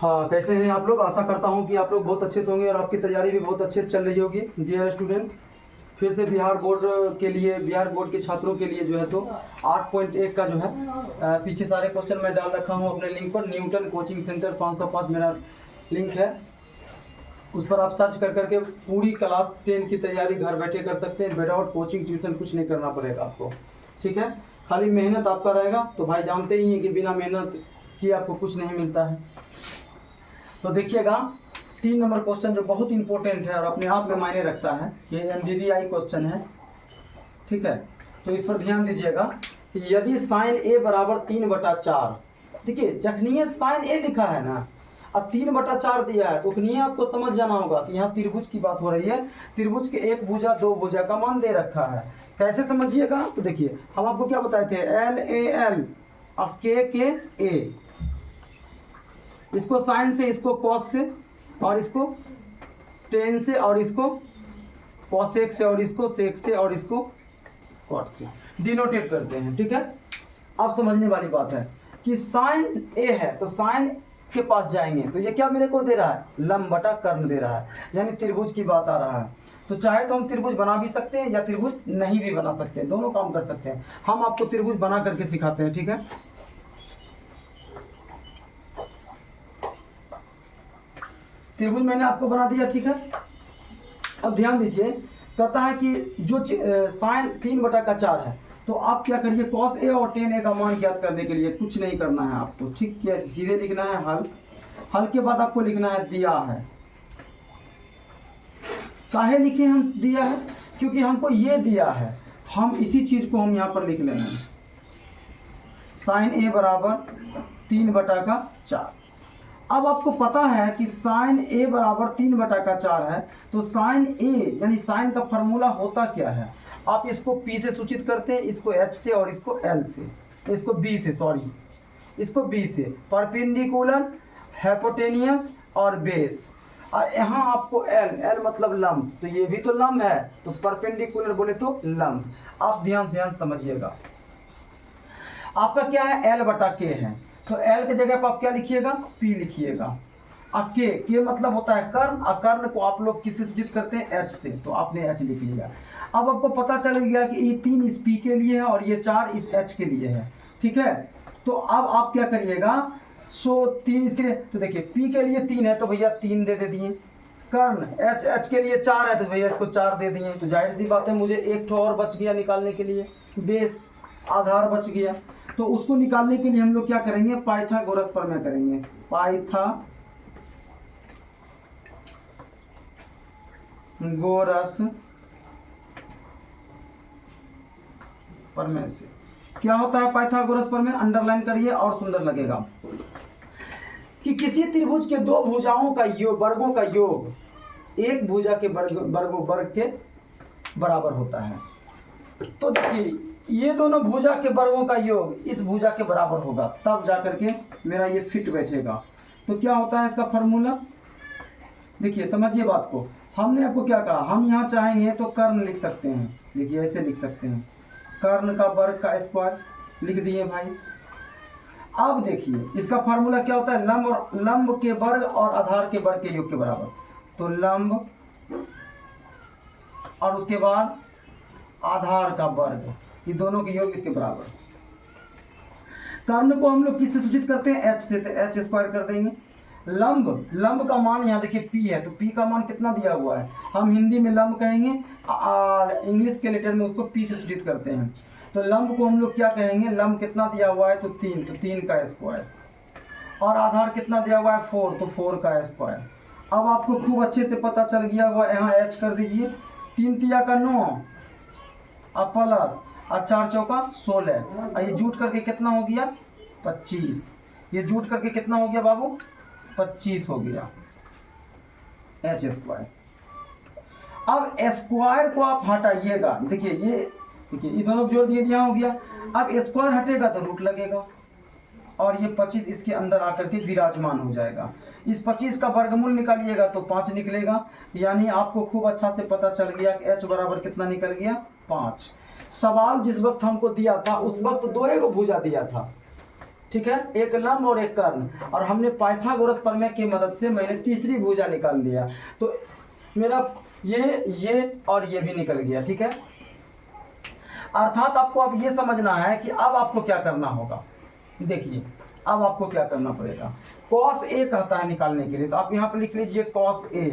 हाँ, कैसे हैं आप लोग? आशा करता हूँ कि आप लोग बहुत अच्छे से होंगे और आपकी तैयारी भी बहुत अच्छे से चल रही होगी। डियर स्टूडेंट, फिर से बिहार बोर्ड के लिए, बिहार बोर्ड के छात्रों के लिए जो है तो 8.1 का जो है पीछे सारे क्वेश्चन मैं डाल रखा हूँ अपने लिंक पर। न्यूटन कोचिंग सेंटर 505 मेरा लिंक है, उस पर आप सर्च कर करके पूरी क्लास 10 की तैयारी घर बैठे कर सकते हैं। विदाउट कोचिंग ट्यूशन कुछ नहीं करना पड़ेगा आपको, ठीक है। खाली मेहनत आपका रहेगा। तो भाई जानते ही हैं कि बिना मेहनत किए आपको कुछ नहीं मिलता है। तो देखिएगा 3 नंबर क्वेश्चन जो बहुत इंपॉर्टेंट है और अपने आप में मायने रखता है, ये MBBI क्वेश्चन है, ठीक है। तो इस पर ध्यान दीजिएगा कि यदि साइन ए बराबर 3/4, देखिए जखनी साइन ए लिखा है ना, अब 3/4 दिया है, तो उतनी आपको समझ जाना होगा कि यहाँ त्रिभुज की बात हो रही है। त्रिभुज के एक भुजा दो भुजा का मान दे रखा है। कैसे समझिएगा? तो देखिए हम आपको क्या बताए थे, LAL और KKA, इसको साइन से, इसको कॉस से, और इसको टेन से, और इसको कॉसेक से, और इसको सेक से, और इसको कॉट से डिनोटेट करते हैं, ठीक है। अब समझने वाली बात है कि साइन ए है तो साइन के पास जाएंगे तो ये क्या मेरे को दे रहा है, लंब बटा कर्ण दे रहा है, यानी त्रिभुज की बात आ रहा है। तो चाहे तो हम त्रिभुज बना भी सकते हैं या त्रिभुज नहीं भी बना सकते हैं, दोनों काम कर सकते हैं। हम आपको त्रिभुज बना करके सिखाते हैं, ठीक है। त्रिभुज मैंने आपको बना दिया, ठीक है। अब ध्यान दीजिए, कहता है कि जो साइन 3/4 है, तो आप क्या करिए, कॉस ए और टेन ए का मान ज्ञात करने के लिए कुछ नहीं करना है आपको, ठीक है। सीधे लिखना है हल, हल के बाद आपको लिखना है दिया है। काहे लिखे हम दिया है? क्योंकि हमको ये दिया है, हम इसी चीज को हम यहाँ पर लिख लेंगे, साइन ए बराबर 3/4। अब आपको पता है कि साइन ए बराबर 3/4 है, तो साइन ए यानी साइन का फॉर्मूला होता क्या है, आप इसको P से सूचित करते हैं, इसको H से, और इसको L से, इसको B से, सॉरी इसको B से, परपेंडिकुलर, हाइपोटेनियस और बेस। और यहाँ आपको L मतलब लंब, तो ये भी तो लंब है, तो परपेंडिकुलर बोले तो लंब। आप ध्यान समझिएगा, आपका क्या है, L/K है, तो L की जगह पर आप क्या लिखिएगा, P लिखिएगा। और K मतलब होता है कर्ण, और कर्ण को आप लोग किससे सूचित करते हैं, H से, तो आपने H लिख लिया। अब आपको पता चल गया कि ये 3 इस P के लिए है और ये 4 इस H के लिए है, ठीक है। तो अब आप क्या करिएगा, 3 इसके लिए, तो देखिए P के लिए 3 है तो भैया 3 दे दिए, कर्ण H के लिए 4 है तो भैया इसको 4 दे दिए। तो जाहिर सी बात है मुझे एक ठो और बच गया निकालने के लिए, बेस, आधार बच गया। तो उसको निकालने के लिए हम लोग क्या करेंगे, पाइथागोरस प्रमेय करेंगे, पाइथागोरस प्रमेय से क्या होता है, पाइथागोरस प्रमेय अंडरलाइन करिए और सुंदर लगेगा, कि किसी त्रिभुज के दो भुजाओं का योग, वर्गों का योग एक भुजा के वर्ग के बराबर होता है। तो देखिए ये दोनों भुजा के वर्गों का योग इस भुजा के बराबर होगा, तब जाकर के मेरा ये फिट बैठेगा। तो क्या होता है इसका फॉर्मूला, देखिए समझिए बात को। हमने आपको क्या कहा, हम यहाँ चाहेंगे तो कर्ण लिख सकते हैं, देखिए ऐसे लिख सकते हैं, कर्ण का वर्ग का स्क्वायर लिख दिए भाई। अब देखिए इसका फार्मूला क्या होता है, लंब के वर्ग और आधार के वर्ग के योग के बराबर। तो लंब और उसके बाद आधार का वर्ग, ये दोनों के योग इसके बराबर। कर्ण को हम लोग किससे सूचित करते हैं, H से, तो H स्क्वायर कर देंगे। लंब का मान यहाँ देखिए P है, तो P का मान कितना दिया हुआ है, हम हिंदी में लंब कहेंगे और इंग्लिश के लेटर में उसको P से सूचित करते हैं। तो लंब को हम लोग क्या कहेंगे, लंब कितना दिया हुआ है, तो 3, तो 3 का स्क्वायर, और आधार कितना दिया हुआ है 4, तो 4 का स्क्वायर। अब आपको खूब अच्छे से पता चल गया हुआ, यहाँ H कर दीजिए, 3 तिया का 9 और प्लस और 4 चौका 16, और ये जूट करके कितना हो गया 25, ये जूट करके कितना हो गया बाबू 25 हो गया H स्क्वायर। अब स्क्वायर को आप हटाइएगा, देखिए ये दोनों जोड़ दिए, यहाँ हो गया। अब स्क्वायर हटेगा तो रूट लगेगा, और ये 25 इसके अंदर आकर के विराजमान हो जाएगा। इस 25 का वर्गमूल निकालिएगा तो 5 निकलेगा, यानी आपको खूब अच्छा से पता चल गया कि H बराबर कितना निकल गया 5। सवाल जिस वक्त हमको दिया था उस वक्त 2 भुजा दिया था, ठीक है, एक लंब और एक कर्ण, और हमने पाइथागोरस प्रमेय की मदद से मैंने तीसरी भुजा निकाल लिया। तो मेरा ये और ये भी निकल गया। ठीक है, अर्थात आपको अब ये समझना है कि अब आपको क्या करना होगा। देखिए अब आपको क्या करना पड़ेगा, cos A कहता है निकालने के लिए, तो आप यहाँ पर लिख लीजिए cos A।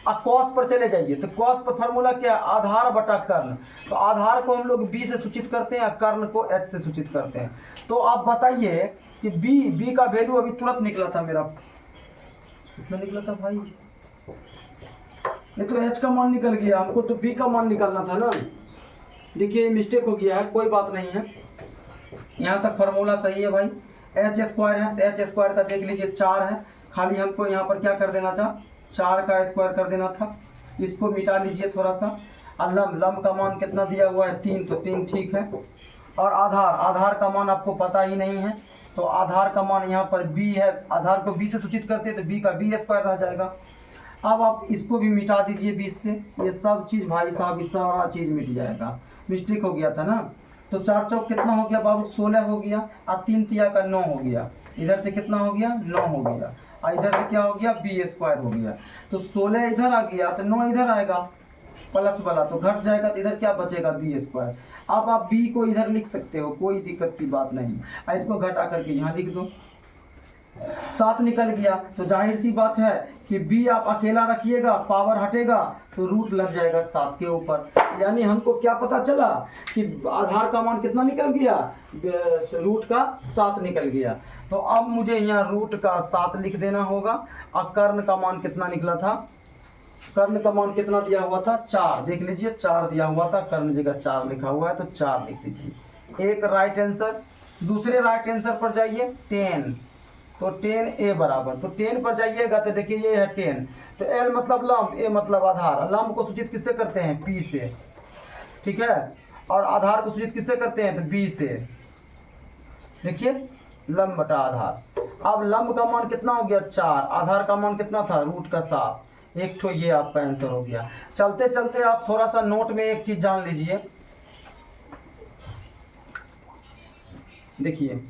अब cos पर चले जाइए, तो cos पर फार्मूला क्या है, आधार बटा कर्ण। तो आधार को हम लोग b से सूचित करते हैं, कर्ण को h से सूचित करते हैं। तो आप बताइए कि b का वैल्यू अभी तुरंत निकला था मेरा, कितना निकला था भाई, ये तो h का मान निकल गया, हमको तो b का मान निकालना था ना। देखिए मिस्टेक हो गया है, कोई बात नहीं है, यहाँ तक फार्मूला सही है भाई। एच स्क्वायर है, तो एच स्क्वायर का देख लीजिए 4 है, खाली हमको यहाँ पर क्या कर देना था, 4 का स्क्वायर कर देना था। इसको मिटा लीजिए थोड़ा सा। और लम का मान कितना दिया हुआ है 3, तो 3 ठीक है। और आधार का मान आपको पता ही नहीं है, तो आधार का मान यहाँ पर b है, आधार को b से सूचित करते हैं तो b का b स्क्वायर रह जाएगा। अब आप इसको भी मिटा दीजिए 20 से, ये सब चीज़ भाई साहब, इस सारा चीज़ मिट जाएगा। मिस्टेक हो गया था ना, तो 4 चौक कितना हो गया बाबू, 16 हो गया, और 3 तिया का 9 हो गया, इधर से कितना हो गया 9 हो गया, और इधर से क्या हो गया b स्क्वायर हो गया। तो 16 इधर आ गया तो 9 इधर आएगा प्लस वाला, तो घट जाएगा, तो इधर क्या बचेगा b स्क्वायर। अब आप b को इधर लिख सकते हो, कोई दिक्कत की बात नहीं, और इसको घटा करके यहाँ लिख दो। 7 निकल गया, तो जाहिर सी बात है कि b आप अकेला रखिएगा, पावर हटेगा तो रूट लग जाएगा 7 के ऊपर। यानी हमको क्या पता चला कि आधार का मान कितना निकल गया, रूट का 7 निकल गया। तो अब मुझे यहाँ रूट का 7 लिख देना होगा। और कर्ण का मान कितना निकला था, कर्ण का मान कितना दिया हुआ था 4, देख लीजिए 4 दिया हुआ था, कर्ण जगह 4 लिखा हुआ है, तो 4 लिख दीजिए। एक राइट आंसर। दूसरे राइट आंसर पर जाइए 10, तो 10A बराबर, तो 10 पर जाइएगा तो देखिए ये है 10, तो L मतलब लंब, A मतलब आधार। लंब को सूचित किससे करते हैं, P से, ठीक है, और आधार को सूचित किससे करते हैं, तो B से। देखिए लंब बटा आधार। अब लंब का मान कितना हो गया 4, आधार का मान कितना था रूट का 7, एक तो ये आपका आंसर हो गया। चलते चलते आप थोड़ा सा नोट में एक चीज जान लीजिए। देखिए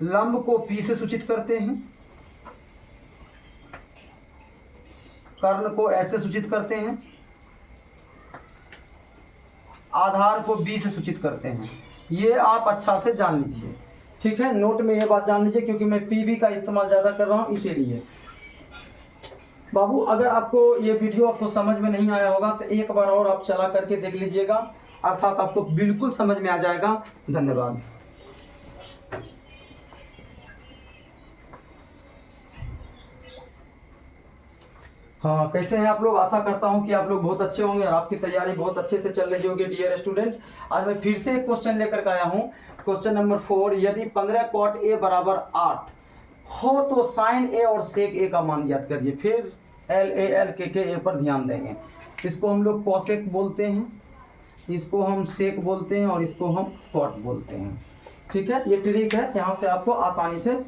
लंब को P से सूचित करते हैं, कर्ण को S से सूचित करते हैं, आधार को B से सूचित करते हैं। ये आप अच्छा से जान लीजिए, ठीक है, नोट में ये बात जान लीजिए, क्योंकि मैं PV का इस्तेमाल ज़्यादा कर रहा हूँ इसीलिए। बाबू अगर आपको ये वीडियो आपको समझ में नहीं आया होगा तो एक बार और आप चला करके देख लीजिएगा, अर्थात आपको बिल्कुल समझ में आ जाएगा। धन्यवाद। हाँ, कैसे हैं आप लोग, आशा करता हूं कि आप लोग बहुत अच्छे होंगे और आपकी तैयारी बहुत अच्छे से चल रही होगी। डियर स्टूडेंट, आज मैं फिर से एक क्वेश्चन लेकर के आया हूं, क्वेश्चन नंबर 4। यदि 15 cot A बराबर 8 हो तो sin A और sec A का मान ज्ञात करिए। फिर L के A पर ध्यान देंगे। इसको हम लोग cosec बोलते हैं, इसको हम sec बोलते हैं, और इसको हम cot बोलते हैं। ठीक है, ये ट्रिक है, यहाँ से आपको आसानी से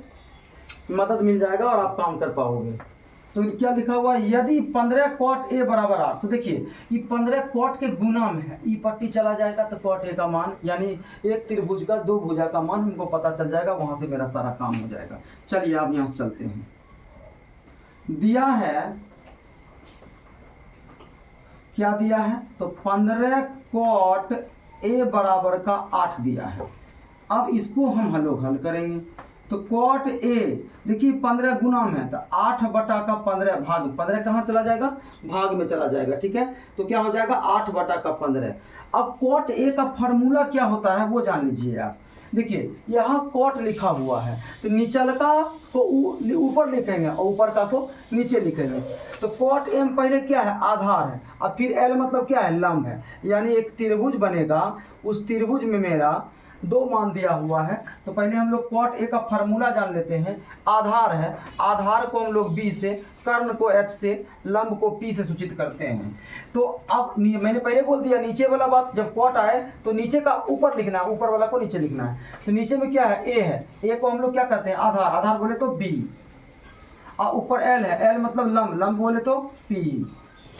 मदद मिल जाएगा और आप काम कर पाओगे। तो क्या लिखा हुआ है, यदि 15 cot A बराबर 8, तो देखिए ये 15 cot के गुना में है, ई पट्टी चला जाएगा तो cot A का मान, यानी एक त्रिभुज का 2 भुजा का मान हमको पता चल जाएगा, वहां से मेरा सारा काम हो जाएगा। चलिए आप यहाँ से चलते हैं। दिया है, क्या दिया है, तो 15 cot A बराबर का 8 दिया है। अब इसको हम हल करेंगे। तो cot A देखिए 15 गुना में है, तो 8 बटा का 15 भाग, 15 कहाँ चला जाएगा, भाग में चला जाएगा। ठीक है, तो क्या हो जाएगा 8 बटा का 15। अब cot A का फार्मूला क्या होता है वो जान लीजिए आप। देखिए यहाँ cot लिखा हुआ है, तो नीचे का को ऊपर लिखेंगे और ऊपर का को नीचे लिखेंगे। तो cot M पहले क्या है, आधार है, और फिर L मतलब क्या है, लंब है, यानी एक त्रिभुज बनेगा, उस त्रिभुज में मेरा 2 मान दिया हुआ है। तो पहले हम लोग cot A का फार्मूला जान लेते हैं। आधार है, आधार को हम लोग B से, कर्ण को H से, लंब को P से सूचित करते हैं। तो अब मैंने पहले बोल दिया नीचे वाला बात, जब cot आए तो नीचे का ऊपर लिखना है, ऊपर वाला को नीचे लिखना है। तो नीचे में क्या है, A है, A को हम लोग क्या करते हैं, आधार, आधार बोले तो B, और ऊपर L है, L मतलब लंब, लंब बोले तो P।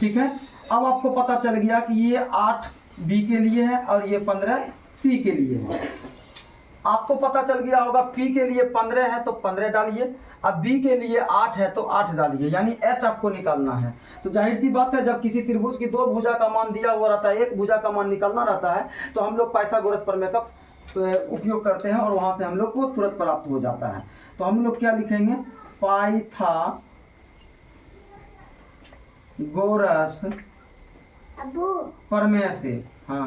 ठीक है, अब आपको पता चल गया कि ये 8 B के लिए है और ये 15 P के लिए है। आपको पता चल गया होगा P के लिए 15 है तो 15 डालिए, अब B के लिए 8 है तो 8 डालिए, यानी H आपको निकालना है। तो जाहिर सी बात है, जब किसी त्रिभुज की दो भुजा का मान दिया हुआ रहता है, एक भुजा का मान निकालना रहता है, तो हम लोग पाइथागोरस प्रमेय का उपयोग करते हैं और वहाँ से हम लोग को तुरंत प्राप्त हो जाता है। तो हम लोग क्या लिखेंगे, पाइथागोरस प्रमेय से, हाँ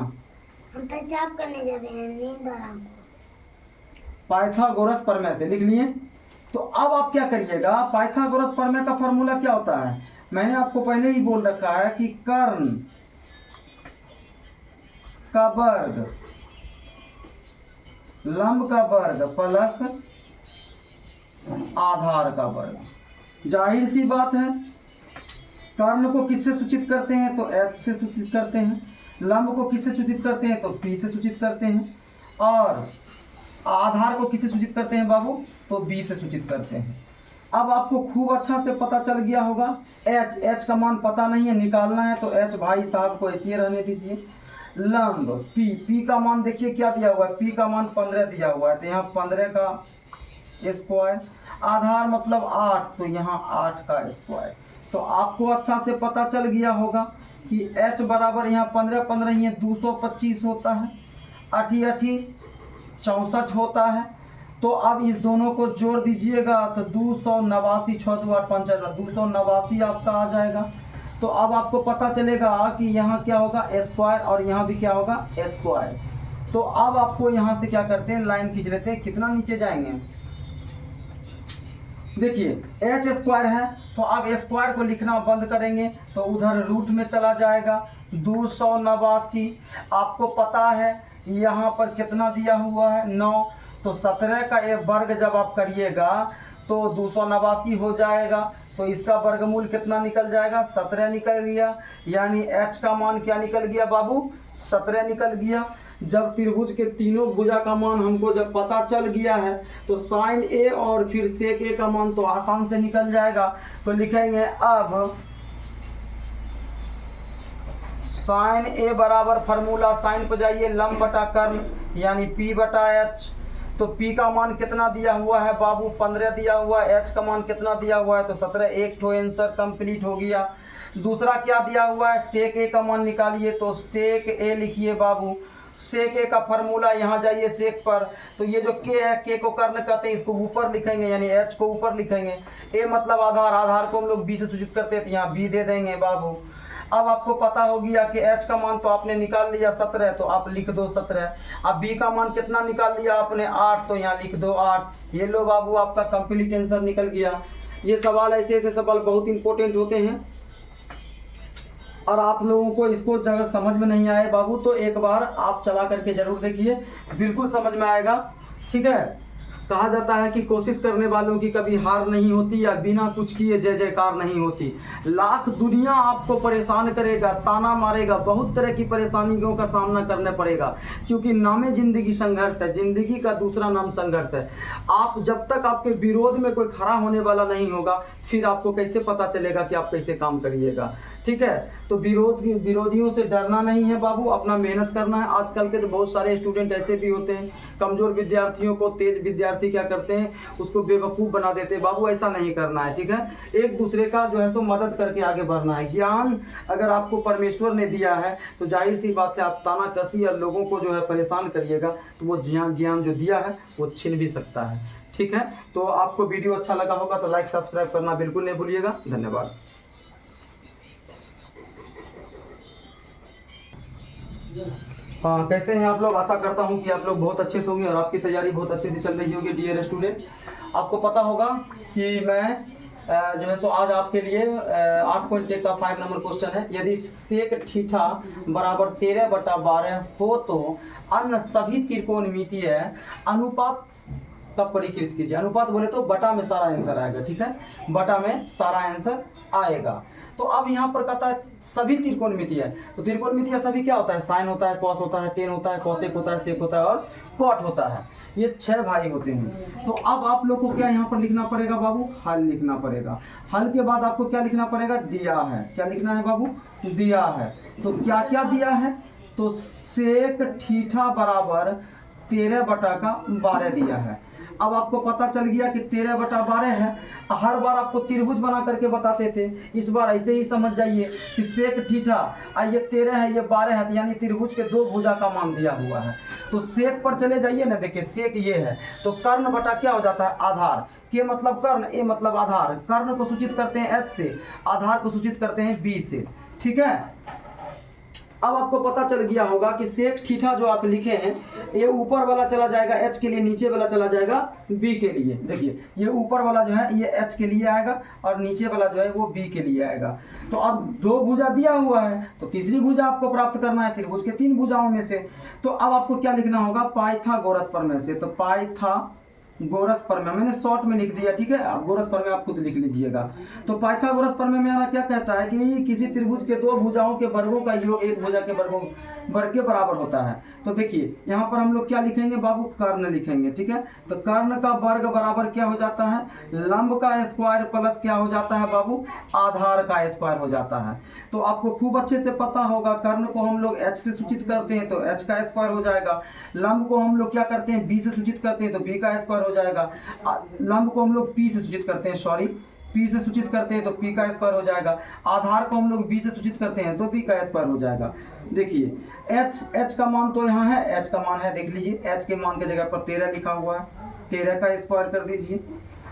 हम पेशाब करने जा रहे हैं, नींद आ रहा है। पाइथागोरस प्रमेय से लिख लिए। तो अब आप क्या करिएगा, पाइथागोरस प्रमेय का फॉर्मूला क्या होता है, मैंने आपको पहले ही बोल रखा है कि कर्ण का वर्ग लंब का वर्ग प्लस आधार का वर्ग। जाहिर सी बात है, कर्ण को किससे सूचित करते हैं, तो H से सूचित करते हैं, लंब को किससे सूचित करते हैं, तो P से सूचित करते हैं, और आधार को किससे सूचित करते हैं बाबू, तो B से सूचित करते हैं। अब आपको खूब अच्छा से पता चल गया होगा, H का मान पता नहीं है, निकालना है, तो H भाई साहब को ऐसे रहने दीजिए। लंब P का मान देखिए क्या दिया हुआ है, P का मान 15 दिया हुआ है, तो यहाँ 15 का स्क्वायर, आधार मतलब 8, तो यहाँ 8 का स्क्वायर। तो आपको अच्छा से पता चल गया होगा कि H बराबर यहाँ 15 15 ये 225 होता है, 8 8 64 होता है। तो अब इस दोनों को जोड़ दीजिएगा तो 289, 6 2 8 5 289 आपका आ जाएगा। तो अब आपको पता चलेगा कि यहाँ क्या होगा, स्क्वायर, और यहाँ भी क्या होगा, स्क्वायर। तो अब आपको यहाँ से क्या करते हैं, लाइन खींच लेते हैं, कितना नीचे जाएंगे, देखिए H स्क्वायर है, तो अब स्क्वायर को लिखना बंद करेंगे तो उधर रूट में चला जाएगा। 289 आपको पता है यहाँ पर कितना दिया हुआ है, 9, तो 17 का एक वर्ग जब आप करिएगा तो 289 हो जाएगा, तो इसका वर्गमूल कितना निकल जाएगा, 17 निकल गया, यानी H का मान क्या निकल गया बाबू, 17 निकल गया। जब त्रिभुज के तीनों भुजा का मान हमको जब पता चल गया है, तो साइन A और फिर सेक A का मान तो आसान से निकल जाएगा। तो लिखेंगे अब साइन A बराबर फार्मूला, साइन पर जाइए, लंब बटा कर्ण यानी P बटा H। तो P का मान कितना दिया हुआ है बाबू, 15 दिया हुआ है, H का मान कितना दिया हुआ है, तो 17। एक तो आंसर कंप्लीट हो गया। दूसरा क्या दिया हुआ है, सेक A का मान निकालिए, तो सेक A लिखिए बाबू। सेक A का फार्मूला, यहाँ जाइए सेक पर, तो ये जो K है, K को कर्ण कहते हैं, इसको ऊपर लिखेंगे, यानी H को ऊपर लिखेंगे। A मतलब आधार, आधार को हम लोग B से सूचित करते हैं, तो यहाँ B दे देंगे बाबू। अब आपको पता हो गया कि H का मान तो आपने निकाल लिया 17, तो आप लिख दो 17। अब B का मान कितना निकाल लिया आपने, 8, तो यहाँ लिख दो 8। ये लो बाबू, आपका कंप्लीट आंसर निकल गया। ये सवाल ऐसे ऐसे सवाल बहुत इंपॉर्टेंट होते हैं, और आप लोगों को इसको अगर समझ में नहीं आए बाबू, तो एक बार आप चला करके जरूर देखिए, बिल्कुल समझ में आएगा। ठीक है, कहा जाता है कि कोशिश करने वालों की कभी हार नहीं होती, या बिना कुछ किए जय जयकार नहीं होती। लाख दुनिया आपको परेशान करेगा, ताना मारेगा, बहुत तरह की परेशानियों का सामना करना पड़ेगा, क्योंकि नामे जिंदगी संघर्ष है, जिंदगी का दूसरा नाम संघर्ष है। आप जब तक आपके विरोध में कोई खड़ा होने वाला नहीं होगा, फिर आपको कैसे पता चलेगा कि आप कैसे काम करिएगा। ठीक है, तो विरोधियों से डरना नहीं है बाबू, अपना मेहनत करना है। आजकल के तो बहुत सारे स्टूडेंट ऐसे भी होते हैं, कमज़ोर विद्यार्थियों को तेज विद्यार्थी क्या करते हैं, उसको बेवकूफ़ बना देते हैं। बाबू ऐसा नहीं करना है, ठीक है। एक दूसरे का जो है तो मदद करके आगे बढ़ना है। ज्ञान अगर आपको परमेश्वर ने दिया है, तो जाहिर सी बात है आप तानाकसी और लोगों को जो है परेशान करिएगा, तो वो ज्ञान जो दिया है वो छीन भी सकता है। ठीक है, तो आपको वीडियो अच्छा लगा होगा तो लाइक सब्सक्राइब करना बिल्कुल नहीं भूलिएगा। धन्यवाद। हाँ, कैसे हैं आप लोग? आशा करता हूं कि आप लोग बहुत अच्छे से होंगे और आपकी तैयारी बहुत अच्छे से चल रही होगी। डियर स्टूडेंट, आपको पता होगा कि मैं जो है तो आज आपके लिए 8.1 का 5 नंबर क्वेश्चन है। यदि सेक थीटा बराबर 13/12 हो तो अन्य सभी त्रिकोणमितीय अनुपात का परिकृत कीजिए। अनुपात बोले तो बटा में सारा आंसर आएगा। ठीक है, बटा में सारा आंसर आएगा। तो अब यहाँ पर कहता है सभी त्रिकोणमितीय है, तो त्रिकोणमितीय सभी क्या होता है, साइन होता है, कॉस होता है, टेन होता है, कॉसेक होता है, सेक होता है और कॉट होता है। ये 6 भाई होते हैं। तो अब आप लोग को क्या यहाँ पर लिखना पड़ेगा बाबू, हल लिखना पड़ेगा। हल के बाद आपको क्या लिखना पड़ेगा, दिया है। क्या लिखना है बाबू, दिया है। तो क्या क्या दिया है, तो सेक थीटा बराबर 13/12 दिया है। अब आपको पता चल गया कि 13/12 है। हर बार आपको त्रिभुज बना करके बताते थे, इस बार ऐसे ही समझ जाइए कि सेक थीटा, ये 13 है ये 12 है, यानी त्रिभुज के दो भुजा का मान दिया हुआ है। तो सेक पर चले जाइए ना, देखिए सेक ये है, तो कर्ण बटा क्या हो जाता है आधार, के मतलब कर्ण, ए मतलब आधार। कर्ण को सूचित करते हैं H से, आधार को सूचित करते हैं B से। ठीक है, अब आपको पता चल गया होगा कि सेक थीटा जो आप लिखे हैं, ये ऊपर वाला चला जाएगा H के लिए, नीचे वाला चला जाएगा B के लिए। देखिए ये ऊपर वाला जो है ये H के लिए आएगा और नीचे वाला जो है वो B के लिए आएगा। तो अब दो भुजा दिया हुआ है, तो तीसरी भुजा आपको प्राप्त करना है त्रिभुज के 3 भुजाओं में से। तो अब आपको क्या लिखना होगा, पाइथागोरस प्रमेय से। तो पाइथागोरस प्रमेय मैंने शॉर्ट में लिख दिया, ठीक है, आप गोरस प्रमेय आप खुद लिख लीजिएगा। तो पाइथागोरस प्रमेय में क्या कहता है कि किसी त्रिभुज के दो भुजाओं के वर्गों का योग एक भुजा के वर्ग के बराबर होता है। तो देखिए यहाँ पर हम लोग क्या लिखेंगे बाबू, कर्ण लिखेंगे। ठीक है, तो कर्ण का वर्ग बराबर क्या हो जाता है, लंब का स्क्वायर प्लस क्या हो जाता है बाबू, आधार का स्क्वायर हो जाता है। तो आपको खूब अच्छे से पता होगा, कर्ण को हम लोग H से सूचित करते हैं तो H का स्क्वायर हो जाएगा। लंब को हम लोग क्या करते हैं, B से सूचित करते हैं तो B का स्क्वायर हो जाएगा। लंब को हम लोग P से सूचित करते हैं, P से सूचित करते हैं तो P का स्क्वायर हो जाएगा। आधार को हम लोग B से सूचित करते हैं तो B का स्क्वायर हो जाएगा। देखिए H का मान तो यहाँ है, H का मान है, देख लीजिए H के मान के जगह पर 13 लिखा हुआ है, 13 का स्क्वायर कर दीजिए।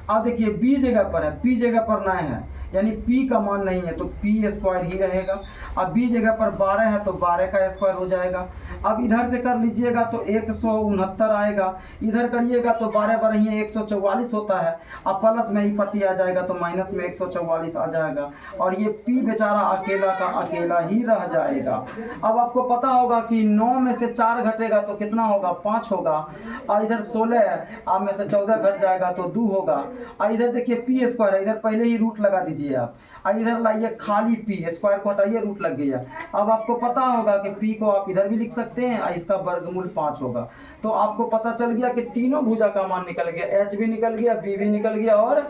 अब देखिए B जगह पर है, P जगह पर ना है, यानी P का मान नहीं है तो P स्क्वायर ही रहेगा। अब B जगह पर 12 है तो 12 का स्क्वायर हो जाएगा। अब इधर से कर लीजिएगा तो 169 आएगा, इधर करिएगा तो 12 ही 144 होता है। अब प्लस में ही पट्टी आ जाएगा तो माइनस में 144 आ जाएगा, और ये P बेचारा अकेला का अकेला ही रह जाएगा। अब आपको पता होगा कि 9 में से 4 घटेगा तो कितना होगा, 5 होगा, और इधर 16 है, आप में से 14 घट जाएगा तो 2 होगा। और इधर देखिए P स्क्वायर है, इधर पहले ही रूट लगा दीजिए आप, और इधर लाइए खाली P, स्क्वायर को हटाइए, रूट लग गया। अब आपको पता होगा कि P को आप इधर भी लिख सकते हैं और इसका वर्गमूल 5 होगा। तो आपको पता चल गया कि तीनों भुजा का मान निकल गया, H भी निकल गया, B भी निकल गया और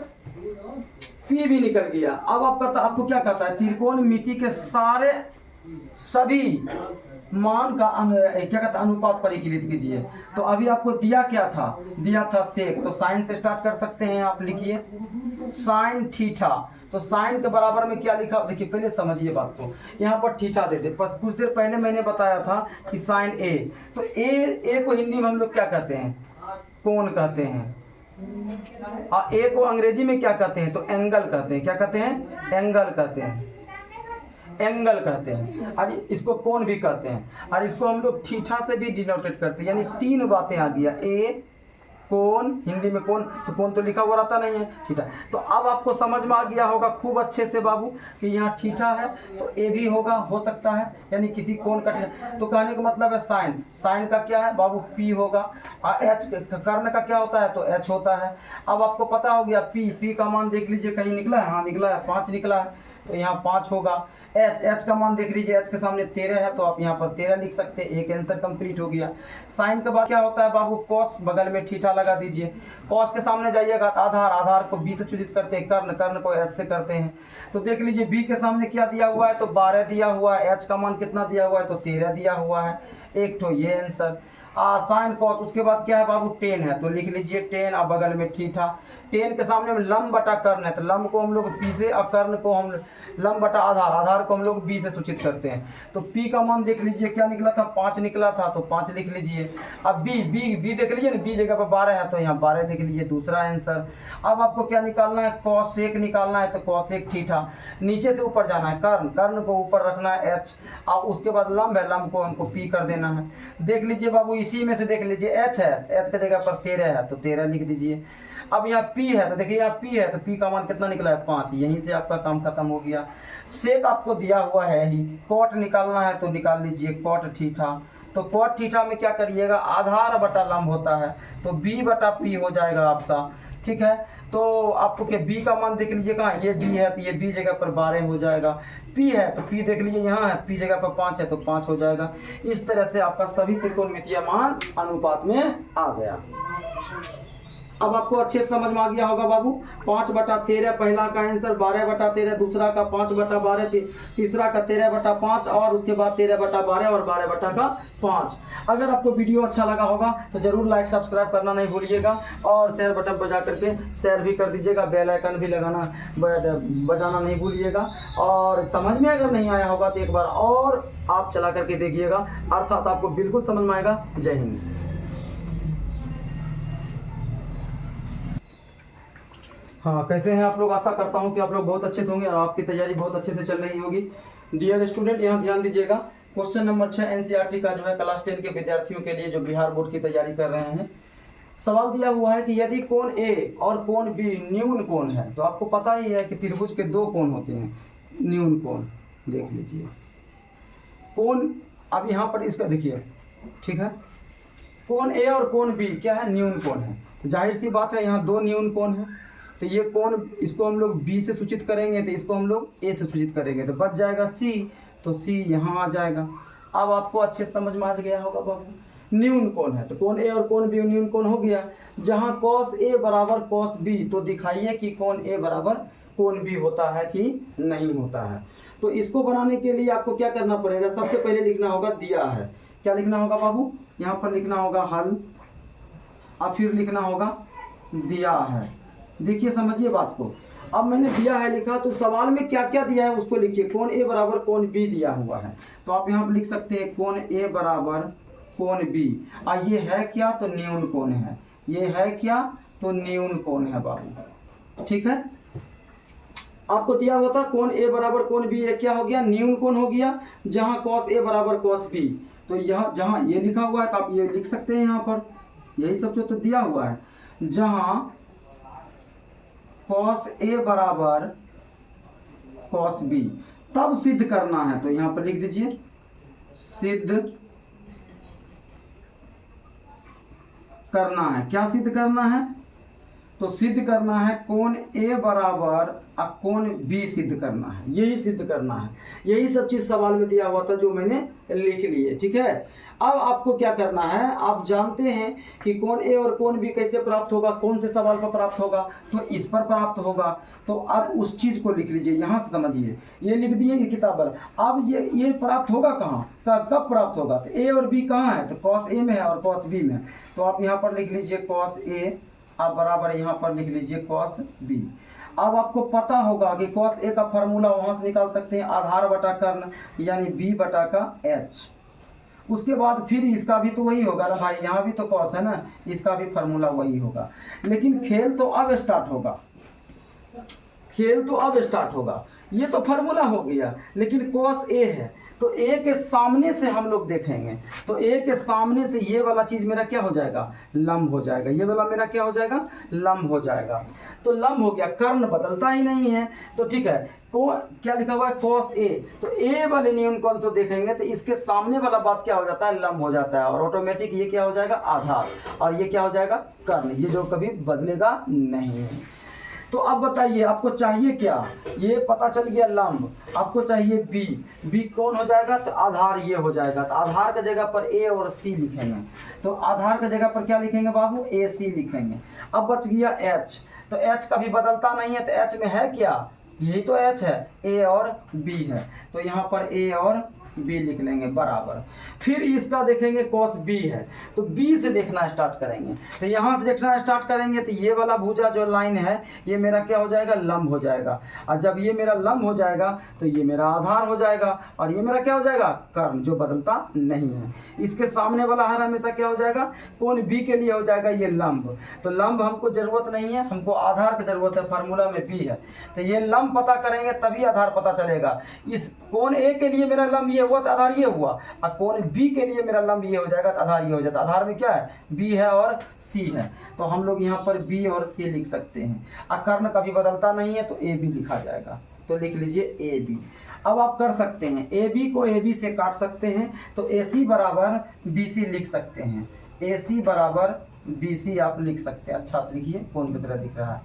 P भी निकल गया। अब आपको क्या कहता है, त्रिकोणमिति के सारे सभी मान का क्या कहता है अनुपात परिकलित कीजिए। तो अभी आपको दिया क्या था, दिया था सेक, तो साइन से स्टार्ट कर सकते हैं आप, लिखिए साइन थीटा। तो साइन के बराबर में क्या लिखा, देखिए पहले समझिए बात को, यहाँ पर थीटा देते, कुछ देर पहले मैंने बताया था कि साइन ए, तो ए को हिंदी में हम लोग क्या कहते हैं, कोण कहते हैं, और ए को अंग्रेजी में क्या कहते हैं, तो एंगल कहते हैं। क्या कहते हैं, एंगल कहते हैं, एंगल कहते हैं, और इसको कोण भी कहते हैं, और इसको हम लोग थीटा से भी डिनोटेट करते हैं। यानी 3 बातें आ गया, ए कोण, हिंदी में कोण, तो कोण तो लिखा हुआ रहता नहीं है, थीटा। तो अब आपको समझ में आ गया होगा खूब अच्छे से बाबू कि यहाँ थीटा है तो ए भी होगा, हो सकता है, यानी किसी कोण का। तो कहने का मतलब है साइन, साइन का क्या है बाबू, P होगा, और H कर्ण का क्या होता है, तो H होता है। अब आपको पता हो गया P का मान देख लीजिए कहीं निकला है, हाँ निकला है, 5 निकला है, तो यहाँ 5 होगा। H का मान देख लीजिए, H के सामने 13 है तो आप यहाँ पर 13 लिख सकते हैं, एक आंसर कंप्लीट हो गया। साइन के बाद क्या होता है बाबू, कॉस, बगल में थीटा लगा दीजिए। कॉस के सामने जाइएगा तो आधार, आधार को B से सूचित करते हैं, कर्ण, कर्ण को H से करते हैं। तो देख लीजिए B के सामने क्या दिया हुआ है, तो 12 दिया हुआ है, H का मान कितना दिया हुआ है, तो 13 दिया हुआ है, एक तो ये आंसर। साइन कॉस, उसके बाद क्या है बाबू, 10 है तो लिख लीजिए 10, और बगल में थीटा। 10 के सामने में लंब बटा कर्ण है, तो लंब को हम लोग P से और कर्ण को हम लंब बटा आधार, आधार को हम लोग B से सूचित करते हैं। तो P का मान देख लीजिए क्या निकला था, 5 निकला था, तो 5 लिख लीजिए। अब B देख लीजिए ना, B जगह पर 12 है तो यहाँ 12 लिख लीजिए, दूसरा आंसर। अब आपको क्या निकालना है, कॉसेक निकालना है, तो कॉसेक थीटा, नीचे से ऊपर जाना है, कर्ण, कर्ण को ऊपर रखना है H, और उसके बाद लंब है, लंब को हमको P कर देना है। देख लीजिए बाबू, इसी में से देख लीजिए H है, H की जगह पर 13 है तो 13 लिख दीजिए। अब यहाँ P है तो देखिए यहाँ P है तो P का मान कितना निकला है, 5, यहीं से आपका काम खत्म हो गया। सेक आपको दिया हुआ है ही, कॉट निकालना है तो निकाल लीजिए कॉट थीटा। तो कॉट थीटा में क्या करिएगा, आधार बटा लंब होता है तो B बटा P हो जाएगा आपका, ठीक है। तो आपको क्या B का मान देख लीजिए, कहाँ ये B है तो ये B जगह पर 12 हो जाएगा। P है तो P देख लीजिए यहाँ है, P जगह पर 5 है तो 5 हो जाएगा। इस तरह से आपका सभी त्रिकोणमितीय मान अनुपात में आ गया। अब आपको अच्छे से समझ में आ गया होगा बाबू। 5/13 पहला का आंसर, 12/13 दूसरा का, 5/12 तीसरा का, 13/5 और उसके बाद 13/12 और 12/5। अगर आपको वीडियो अच्छा लगा होगा तो जरूर लाइक सब्सक्राइब करना नहीं भूलिएगा और शेयर बटन बजा करके शेयर भी कर दीजिएगा, बेल आइकन भी लगाना बजाना नहीं भूलिएगा। और समझ में अगर नहीं आया होगा तो एक बार और आप चला करके देखिएगा, अर्थात आपको बिल्कुल समझ में आएगा। जय हिंद। हाँ, कैसे हैं आप लोग? आशा करता हूँ कि आप लोग बहुत अच्छे से होंगे और आपकी तैयारी बहुत अच्छे से चल रही होगी। डियर स्टूडेंट, यहाँ ध्यान दीजिएगा। क्वेश्चन नंबर 6 एनसीईआरटी का जो है क्लास 10 के विद्यार्थियों के लिए जो बिहार बोर्ड की तैयारी कर रहे हैं। सवाल दिया हुआ है कि यदि कोण ए और कोण बी न्यून कोण है, तो आपको पता ही है कि त्रिभुज के 2 कोण होते हैं, न्यून कोण। देख लीजिए कोण, अब यहाँ पर इसका देखिए, ठीक है। कोण ए और कोण बी क्या है? न्यून कोण है। तो जाहिर सी बात है यहाँ 2 न्यून कोण है, तो ये कोण, इसको हम लोग बी से सूचित करेंगे तो इसको हम लोग ए से सूचित करेंगे, तो बच जाएगा सी, तो सी यहाँ आ जाएगा। अब आपको अच्छे समझ में आ गया होगा बाबू। न्यून कोण है तो कोण ए और कोण बी न्यून कोण हो गया। जहाँ cos ए बराबर cos बी, तो दिखाइए कि कोण ए बराबर कोण बी होता है कि नहीं होता है। तो इसको बनाने के लिए आपको क्या करना पड़ेगा? सबसे पहले लिखना होगा दिया है। क्या लिखना होगा बाबू? यहाँ पर लिखना होगा हल, अब फिर लिखना होगा दिया है। देखिए समझिए बात को। अब मैंने दिया है लिखा, तो सवाल में क्या क्या दिया है उसको लिखिए। कोण ए बराबर कोण बी दिया हुआ है, तो आप यहाँ पर लिख सकते हैं कोण ए बराबर कोण बी। और ये है क्या? तो न्यून कोण है। ये है क्या? तो न्यून कोण है बाबू, ठीक है। आपको दिया हुआ था कोण ए बराबर कोण बी, ये क्या हो गया? न्यून कोण हो गया। जहाँ cos ए बराबर cos बी, तो यहाँ जहाँ ये लिखा हुआ है तो आप ये लिख सकते हैं यहाँ पर, यही सब जो तो दिया हुआ है। जहाँ cos ए बराबर cos बी, तब सिद्ध करना है, तो यहाँ पर लिख दीजिए सिद्ध करना है। क्या सिद्ध करना है? तो सिद्ध करना है कोण ए बराबर कोण बी सिद्ध करना है, यही सिद्ध करना है। यही सब चीज़ सवाल में दिया हुआ था जो मैंने लिख लिए, ठीक है। अब आपको क्या करना है? आप जानते हैं कि कोण ए और कोण बी कैसे प्राप्त होगा, कौन से सवाल पर प्राप्त होगा? तो इस पर प्राप्त होगा। तो अब उस चीज़ को लिख लीजिए, यहाँ से समझिए। ये लिख दिए कि किताब पर। अब ये प्राप्त होगा कहाँ, कब प्राप्त होगा? तो ए और बी कहाँ है? तो cos ए में है और cos बी में। तो आप यहाँ पर लिख लीजिए cos ए, आप बराबर यहाँ पर लिख लीजिए cos बी। अब आपको पता होगा कि cos ए का फार्मूला वहाँ से निकाल सकते हैं, आधार बटा कर्ण, यानी b बटा का h। उसके बाद फिर इसका भी तो वही होगा ना भाई, यहाँ भी तो cos है ना, इसका भी फार्मूला वही होगा। लेकिन खेल तो अब स्टार्ट होगा, खेल तो अब स्टार्ट होगा। ये तो फार्मूला हो गया, लेकिन cos ए है तो ए के सामने से हम लोग देखेंगे, तो ए के सामने से ये वाला चीज़ मेरा क्या हो जाएगा? लंब हो जाएगा। ये वाला मेरा क्या हो जाएगा? लंब हो जाएगा। तो लंब हो गया, कर्ण बदलता ही नहीं है, तो ठीक है। तो क्या लिखा हुआ है? cos ए, तो ए वाले नियम को तो देखेंगे तो इसके सामने वाला बात क्या हो जाता है? लंब हो जाता है, और ऑटोमेटिक ये क्या हो जाएगा? आधार, और ये क्या हो जाएगा? कर्ण। ये जो कभी बदलेगा नहीं। तो अब बताइए आपको चाहिए क्या? ये पता चल गया लंब, आपको चाहिए बी। बी कौन हो जाएगा? तो आधार ये हो जाएगा। तो आधार का जगह पर ए और सी लिखेंगे, तो आधार का जगह पर क्या लिखेंगे बाबू? ए सी लिखेंगे। अब बच गया एच, तो एच कभी बदलता नहीं है, तो एच में है क्या? यही तो एच है, ए और बी है, तो यहाँ पर ए और बी लिख लेंगे बराबर। फिर इसका देखेंगे cos b है, तो b से देखना स्टार्ट करेंगे। तो यहाँ से देखना स्टार्ट करेंगे तो ये वाला भुजा जो लाइन है ये मेरा क्या हो जाएगा? लंब हो जाएगा। और जब ये मेरा लंब हो जाएगा तो ये मेरा आधार हो जाएगा, और ये मेरा क्या हो जाएगा? कर्ण, जो बदलता नहीं है। इसके सामने वाला हर हमेशा क्या हो जाएगा? कोण b के लिए हो जाएगा ये लंब। तो लंब हमको जरूरत नहीं है, हमको आधार की जरूरत है, फार्मूला में b है। तो ये लंब पता करेंगे तभी आधार पता चलेगा। इस कोण a के लिए मेरा लंब ये हुआ तो आधार ये हुआ, और कोण b के लिए मेरा लंब ये हो जाएगा तो आधार ये हो जाता है। आधार में क्या है? b है और c है, तो हम लोग यहाँ पर b और c लिख सकते हैं। और कर्ण कभी बदलता नहीं है तो a b लिखा जाएगा, तो लिख लीजिए a b। अब आप कर सकते हैं ए बी को ए बी से काट सकते हैं, तो ए सी बराबर बी सी लिख सकते हैं। ए सी बराबर बी सी आप लिख सकते हैं। अच्छा से लिखिए, कौन की तरह दिख रहा है?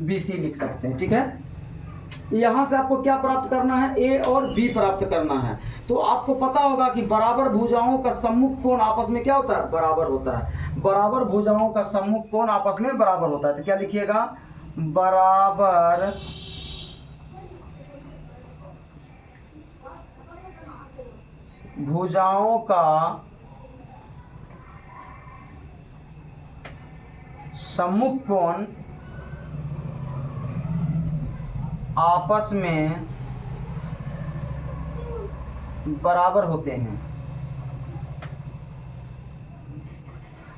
बी सी लिख सकते हैं, ठीक है। यहाँ से आपको क्या प्राप्त करना है? ए और बी प्राप्त करना है। तो आपको पता होगा कि बराबर भुजाओं का सम्मुख कोण आपस में क्या होता है? बराबर होता है। बराबर भुजाओं का सम्मुख कोण आपस में बराबर होता है। तो क्या लिखिएगा, बराबर भुजाओं का सम्मुख कोण आपस में बराबर होते हैं।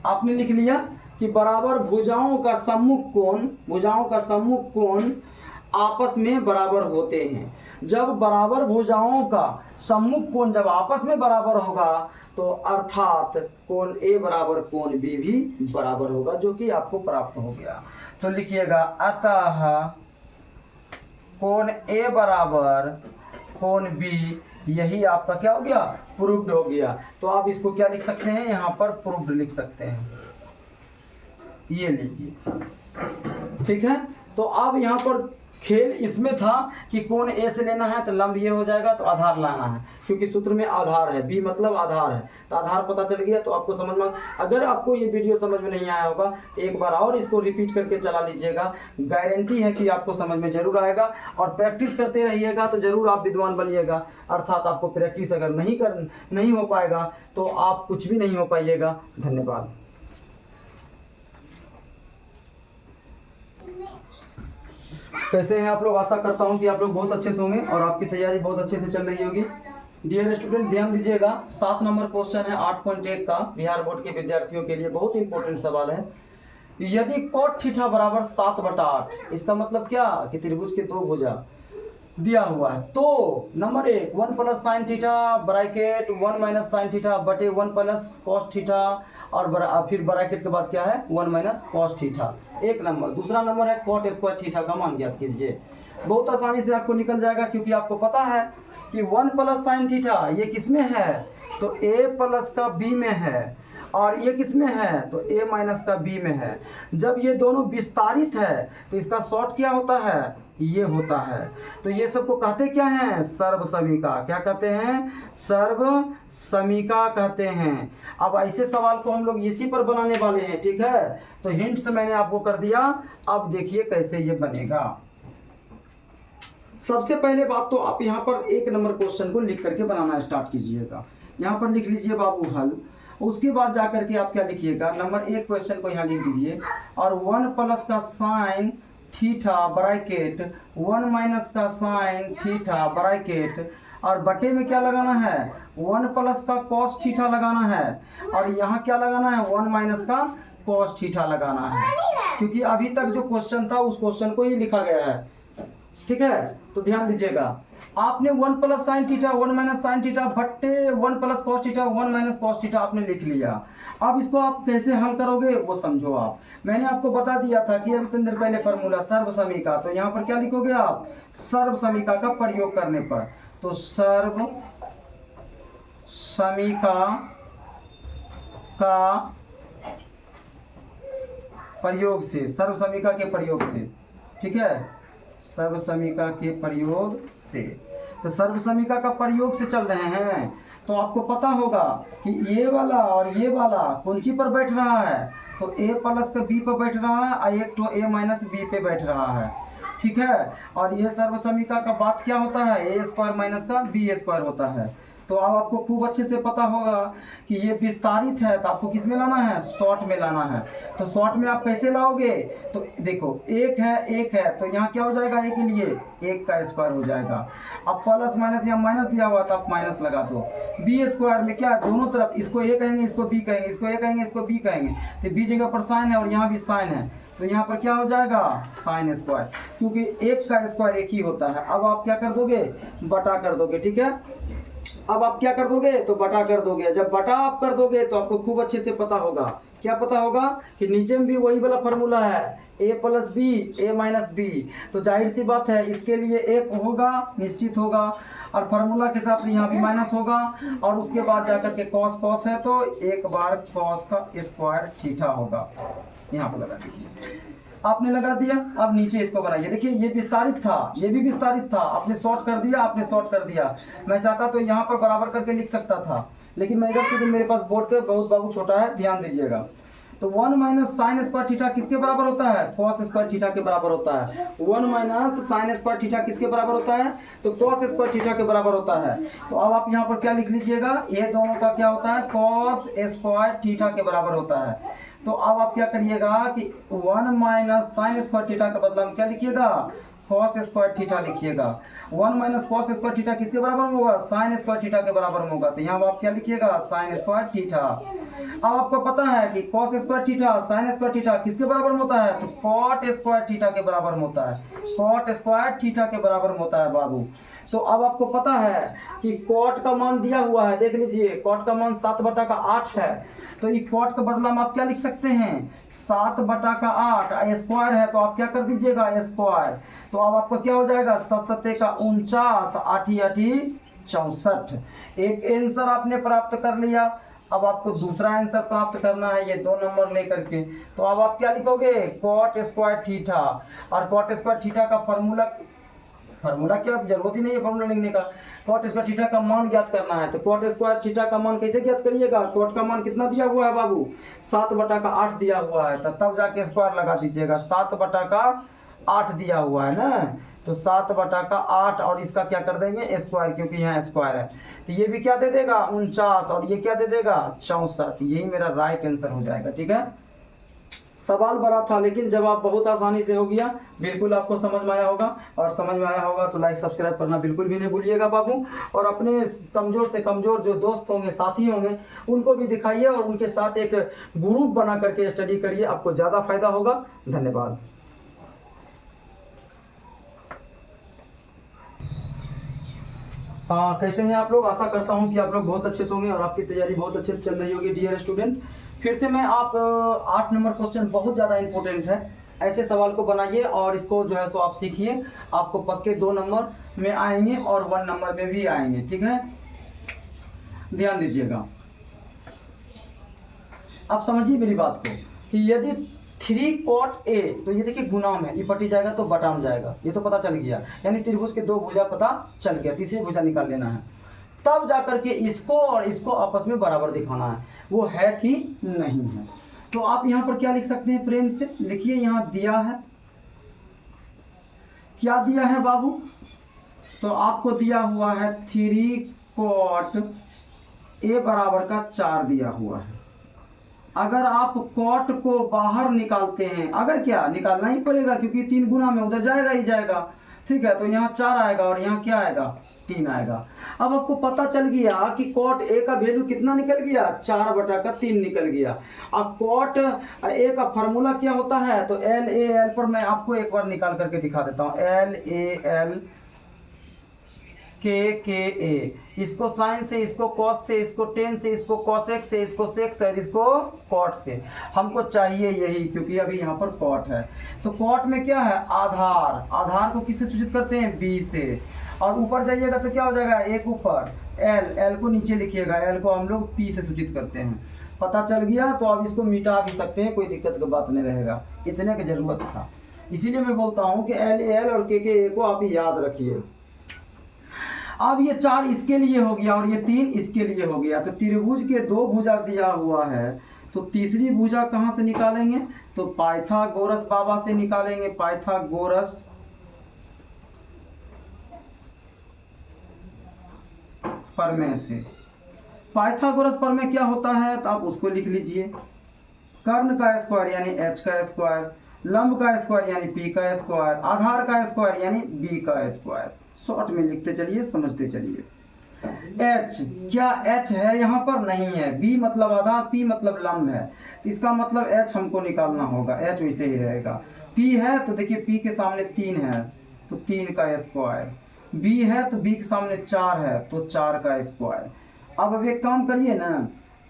आपने लिख लिया कि बराबर भुजाओं का सम्मुख कोण आपस में बराबर होते हैं। जब बराबर भुजाओं का सम्मुख कोण जब आपस में बराबर होगा तो अर्थात कोण ए बराबर कोण बी भी बराबर होगा, जो कि आपको प्राप्त हो गया। तो लिखिएगा, अतः कोण ए बराबर कोण बी, यही आपका क्या हो गया, प्रूव्ड हो गया। तो आप इसको क्या लिख सकते हैं, यहाँ पर प्रूव्ड लिख सकते हैं, ये लीजिए, ठीक है। तो अब यहाँ पर खेल इसमें था कि कोण ए से लेना है तो लंब ये हो जाएगा, तो आधार लाना है, क्योंकि सूत्र में आधार है, बी मतलब आधार है, तो आधार पता चल गया। तो आपको समझ में, अगर आपको ये वीडियो समझ में नहीं आया होगा एक बार और इसको रिपीट करके चला लीजिएगा, गारंटी है कि आपको समझ में जरूर आएगा। और प्रैक्टिस करते रहिएगा तो जरूर आप विद्वान बनिएगा। अर्थात आपको प्रैक्टिस अगर नहीं हो पाएगा तो आप कुछ भी नहीं हो पाइएगा। धन्यवाद। कैसे हैं आप लोग, आशा करता हूं कि आप लोग बहुत अच्छे से होंगे और आपकी तैयारी बहुत अच्छे से चल रही होगी। डियर स्टूडेंट, ध्यान दीजिएगा, 7 नंबर क्वेश्चन है 8.1 का, बिहार बोर्ड के विद्यार्थियों के लिए बहुत इंपॉर्टेंट सवाल है। यदि cot थीटा बराबर 7/8, इसका मतलब क्या कि त्रिभुज के 2 भुजा दिया हुआ है, तो number 1 1 plus sine theta bracket 1 minus sine theta बटे 1 प्लस कॉस थीटा, और फिर ब्रैकेट के बाद क्या है 1 माइनस कॉस थीटा, एक नंबर। दूसरा नंबर है कॉट स्क्वायर थीटा का मान ज्ञात कीजिए। बहुत आसानी से आपको निकल जाएगा, क्योंकि आपको पता है कि 1 प्लस साइन थीटा ये किस में है, तो a प्लस का b में है, और ये किस में है, तो a माइनस का b में है। जब ये दोनों विस्तारित है तो इसका शॉर्ट क्या होता है, ये होता है। तो ये सबको कहते क्या हैं, सर्वसमीका। क्या कहते हैं, सर्वसमीका कहते हैं। अब ऐसे सवाल को हम लोग इसी पर बनाने वाले हैं, ठीक है। तो हिंट्स मैंने आपको कर दिया, अब देखिए कैसे ये बनेगा। सबसे पहले बात तो आप यहाँ पर 1 नंबर क्वेश्चन को लिख करके बनाना स्टार्ट कीजिएगा। यहाँ पर लिख लीजिए बाबू हल, उसके बाद जाकर के आप क्या लिखिएगा, नंबर 1 क्वेश्चन को यहाँ लिख दीजिए, और 1 प्लस का साइन थीटा ब्रैकेट 1 माइनस का साइन थीटा ब्रैकेट, और बटे में क्या लगाना है, 1 प्लस का कॉस थीटा लगाना है, और यहाँ क्या लगाना है 1 माइनस का कॉस थीटा लगाना है, क्योंकि अभी तक जो क्वेश्चन था उस क्वेश्चन को ही लिखा गया है, ठीक है। तो ध्यान दीजिएगा, आपने 1 plus sine theta 1 minus sine theta बट्टे 1 plus cos theta 1 minus cos theta आपने लिख लिया। अब इसको आप कैसे हल करोगे वो समझो आप। मैंने आपको बता दिया था कि अभी थोड़ी देर पहले फार्मूला सर्वसमीका, तो यहाँ पर क्या लिखोगे आप, सर्वसमीका का प्रयोग करने पर, तो सर्वसमीका का प्रयोग से, सर्वसमीका के प्रयोग से, ठीक है, सर्वसमीका के प्रयोग से। तो सर्वसमीका का प्रयोग से चल रहे हैं, तो आपको पता होगा कि ये वाला और ये वाला कौन सी पर बैठ रहा है, तो a प्लस का b पर बैठ रहा है, और एक तो a माइनस b पे बैठ रहा है, ठीक है। और ये सर्वसमीका का बात क्या होता है, a स्क्वायर माइनस का b स्क्वायर होता है। तो अब आपको खूब अच्छे से पता होगा कि ये विस्तारित है, तो आपको किस में लाना है, शॉर्ट में लाना है। तो शॉर्ट में आप कैसे लाओगे, तो देखो एक है, तो यहाँ क्या हो जाएगा, a के लिए 1 का स्क्वायर हो जाएगा। अब प्लस माइनस या माइनस दिया हुआ तो आप माइनस लगा दो। बी स्क्वायर में क्या, दोनों तरफ इसको a कहेंगे, इसको b कहेंगे, इसको a कहेंगे, इसको b कहेंगे, तो b जगह पर साइन है और यहाँ भी साइन है, तो यहाँ पर क्या हो जाएगा, साइन स्क्वायर, क्योंकि 1 का स्क्वायर 1 ही होता है। अब आप क्या कर दोगे, बटा कर दोगे, ठीक है। अब आप क्या कर दोगे, तो बटा कर दोगे। जब बटा आप कर दोगे तो आपको खूब अच्छे से पता होगा, क्या पता होगा कि नीचे में भी वही वाला फार्मूला है, a plus B a minus B, तो जाहिर सी बात है इसके लिए 1 होगा, निश्चित होगा, और फार्मूला के साथ यहाँ भी माइनस होगा, और उसके बाद जाकर के कॉस है तो 1 बार कॉस का स्क्वायर थीटा होगा। यहाँ पर लगा दीजिए, आपने लगा दिया। अब नीचे इसको बनाइए, देखिए ये विस्तारित था, ये भी विस्तारित था, आपने शॉर्ट कर दिया, आपने शॉर्ट कर दिया। मैं चाहता तो यहाँ पर बराबर करके लिख सकता था, लेकिन मैं इधर, क्योंकि मेरे पास बोर्ड पे बहुत बाबू छोटा है, ध्यान दीजिएगा। तो 1 माइनस साइन स्क्वायर थीटा किसके बराबर होता है? कॉस स्क्वायर थीटा के बराबर होता है। 1 माइनस साइन स्क्वायर थीटा किसके बराबर होता है? तो कॉस स्क्वायर थीटा के बराबर होता है। तो अब आप यहाँ पर क्या लिख लीजिएगा, ये दोनों का क्या होता है? कॉस स्क्वायर थीटा के बराबर होता है। तो अब आप क्या करिएगा कि 1 माइनस साइन स्क्वायर थीटा का बदला में क्या लिखिएगा? कॉस स्क्वायर थीटा लिखिएगा। 1 माइनस कॉस स्क्वायर थीटा किसके बराबर में होगा? साइन स्क्वायर थीटा के बराबर में होगा। तो यहाँ आप क्या लिखिएगा? Sine square theta. अब आपको पता है कि cos square theta sine square theta किसके बराबर में होता है? तो कॉट स्क्वायर थीटा के बराबर में होता है। कॉट स्क्वायर थीटा के बराबर में होता है बाबू। तो अब आपको पता है कि कॉट का मान दिया हुआ है, देख लीजिए कॉट का मान 7/8 है। तो ये कॉट का बदला में आप क्या लिख सकते हैं? 7/8 स्क्वायर है, तो आप क्या कर दीजिएगा? स्क्वायर। तो अब आपको क्या हो जाएगा? 7 का 49, 8 64। एक आंसर आपने प्राप्त कर लिया। अब आपको दूसरा आंसर प्राप्त करना है, ये 2 नंबर लेकर के। तो अब आप क्या लिखोगे? Cot square theta. और कॉट स्क्वायर थीटा का फार्मूला क्या, जरूरत ही नहीं है फार्मूला लिखने का। कॉट स्क्वायर थीटा का मान ज्ञात करना है। तो कॉट स्क्वायर थीटा का मान कैसे ज्ञात करिएगा? कॉट का मान कितना दिया हुआ है बाबू? 7/8 दिया हुआ है। तो तब जाके स्क्वायर लगा दीजिएगा। 7/8 दिया हुआ है ना, तो 7/8 और इसका क्या कर देंगे? स्क्वायर, क्योंकि यहाँ स्क्वायर है। तो ये भी क्या दे देगा? 49 और ये क्या दे देगा? 64। यही मेरा राइट आंसर हो जाएगा। ठीक है, सवाल बड़ा था लेकिन जवाब बहुत आसानी से हो गया। बिल्कुल आपको समझ में आया होगा, और समझ में आया होगा तो लाइक सब्सक्राइब करना बिल्कुल भी नहीं भूलिएगा बाबू। और अपने कमज़ोर से कमज़ोर जो दोस्त होंगे, साथी होंगे, उनको भी दिखाइए और उनके साथ एक ग्रुप बना करके स्टडी करिए, आपको ज़्यादा फायदा होगा। धन्यवाद। हाँ, कैसे हैं आप लोग? आशा करता हूँ कि आप लोग बहुत अच्छे से होंगे और आपकी तैयारी बहुत अच्छे से चल रही होगी डियर स्टूडेंट। फिर से मैं आप 8 नंबर क्वेश्चन बहुत ज़्यादा इंपॉर्टेंट है, ऐसे सवाल को बनाइए और इसको जो है सो आप सीखिए। आपको पक्के 2 नंबर में आएंगे और 1 नंबर में भी आएंगे। ठीक है, ध्यान दीजिएगा। आप समझिए मेरी बात को कि यदि 3 cot A, तो ये देखिए गुणाम है, ये पटी जाएगा तो बटाम जाएगा, ये तो पता चल गया। यानी त्रिभुज के 2 भुजा पता चल गया, तीसरी भुजा निकाल लेना है। तब जाकर के इसको और इसको आपस में बराबर दिखाना है, वो है कि नहीं है। तो आप यहाँ पर क्या लिख सकते हैं? प्रेम से लिखिए, यहाँ दिया है, क्या दिया है बाबू? तो आपको दिया हुआ है 3 cot A बराबर का 4 दिया हुआ है। अगर आप कॉट को बाहर निकालते हैं, अगर क्या निकालना ही पड़ेगा क्योंकि 3 गुना में उधर जाएगा ही जाएगा। ठीक है, तो यहाँ 4 आएगा और यहाँ क्या आएगा? 3 आएगा। अब आपको पता चल गया कि कॉट ए का वैल्यू कितना निकल गया? 4/3 निकल गया। अब कॉट ए का फार्मूला क्या होता है? तो LAL पर मैं आपको एक बार निकाल करके दिखा देता हूँ। LAL KKA, इसको साइन से, इसको कॉस से, इसको टेन से, इसको कॉसेक से, इसको सेक और इसको कॉट से। हमको चाहिए यही, क्योंकि अभी यहाँ पर कॉट है। तो कॉट में क्या है? आधार। आधार को किससे सूचित करते हैं? B से। और ऊपर जाइएगा तो क्या हो जाएगा? एक ऊपर L को नीचे लिखिएगा। L को हम लोग P से सूचित करते हैं। पता चल गया? तो अब इसको मिटा भी सकते हैं, कोई दिक्कत की बात नहीं रहेगा। इतने की जरूरत था, इसीलिए मैं बोलता हूँ कि LAL और KKA को आप याद रखिए। अब ये 4 इसके लिए हो गया और ये 3 इसके लिए हो गया। तो त्रिभुज के 2 भुजा दिया हुआ है, तो तीसरी भुजा कहाँ से निकालेंगे? तो पाइथागोरस बाबा से निकालेंगे। पाइथागोरस प्रमेय से। पाइथागोरस प्रमेय क्या होता है? तो आप उसको लिख लीजिए। कर्ण का स्क्वायर यानी H का स्क्वायर, लंब का स्क्वायर यानी P का स्क्वायर, आधार का स्क्वायर यानी B का स्क्वायर। शॉर्ट में लिखते चलिए, समझते चलिए। H, क्या H है यहाँ पर? नहीं है। B मतलब आधार, P मतलब लंब है, तो इसका मतलब H हमको निकालना होगा। H वैसे ही रहेगा। P है तो देखिए P के सामने 3 है तो 3 का स्क्वायर, B है तो B के सामने 4 है तो 4 का स्क्वायर। अब एक काम करिए ना,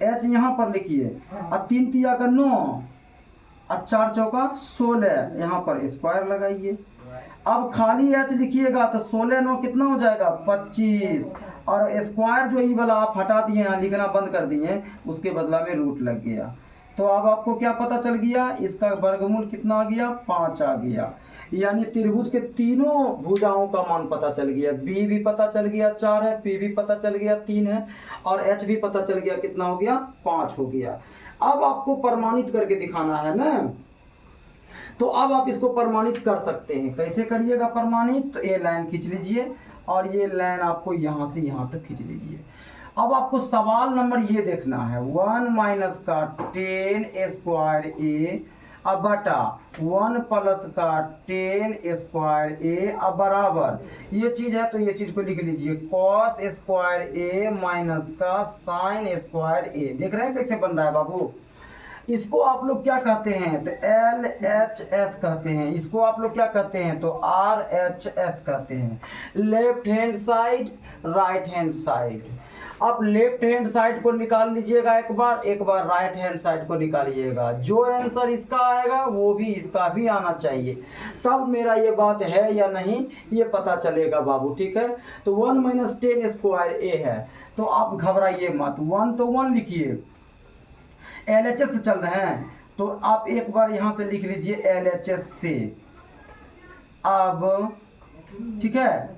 H यहाँ पर लिखिए, और 3 3 का 9 और 4 चौका 16, यहाँ पर स्क्वायर लगाइए। अब खाली H लिखिएगा तो 16 9 कितना हो जाएगा? 25, और स्क्वायर जो ये वाला आप हटा दिए, यहाँ लिखना बंद कर दिए, उसके बदला में रूट लग गया। तो अब आपको क्या पता चल गया? इसका वर्गमूल कितना आ गया? 5 आ गया। यानी त्रिभुज के तीनों भुजाओं का मान पता चल गया। B भी पता चल गया 4 है, P भी पता चल गया 3 है, और H भी पता चल गया कितना हो गया? 5 हो गया। अब आपको प्रमाणित करके दिखाना है ना, तो अब आप इसको प्रमाणित कर सकते हैं। कैसे करिएगा प्रमाणित? तो ये लाइन खींच लीजिए और ये लाइन आपको यहाँ से यहाँ तक खींच लीजिए। अब आपको सवाल नंबर ये देखना है, 1 माइनस का 10 स्क्वायर ए अब बटा 1 प्लस का 10 स्क्वायर ए अब बराबर ये चीज़ है तो ये चीज़ को लिख लीजिए कॉस स्क्वायर ए माइनस का साइन स्क्वायर ए। देख रहे हैं कैसे बन रहा है बाबू? इसको आप लोग क्या कहते हैं? तो LHS कहते हैं। इसको आप लोग क्या कहते हैं? तो RHS कहते हैं। Left hand side, right hand side. आप लेफ्ट हैंड साइड को निकाल लीजिएगा एक बार राइट हैंड साइड को निकालिएगा। जो आंसर इसका आएगा वो भी इसका भी आना चाहिए, तब मेरा ये बात है या नहीं ये पता चलेगा बाबू। ठीक है, तो 1 माइनस 10 स्क्वायर ए है, तो आप घबराइए मत। 1 तो 1 लिखिए, LHS से चल रहे हैं तो आप एक बार यहाँ से लिख लीजिए LHS से। अब ठीक है,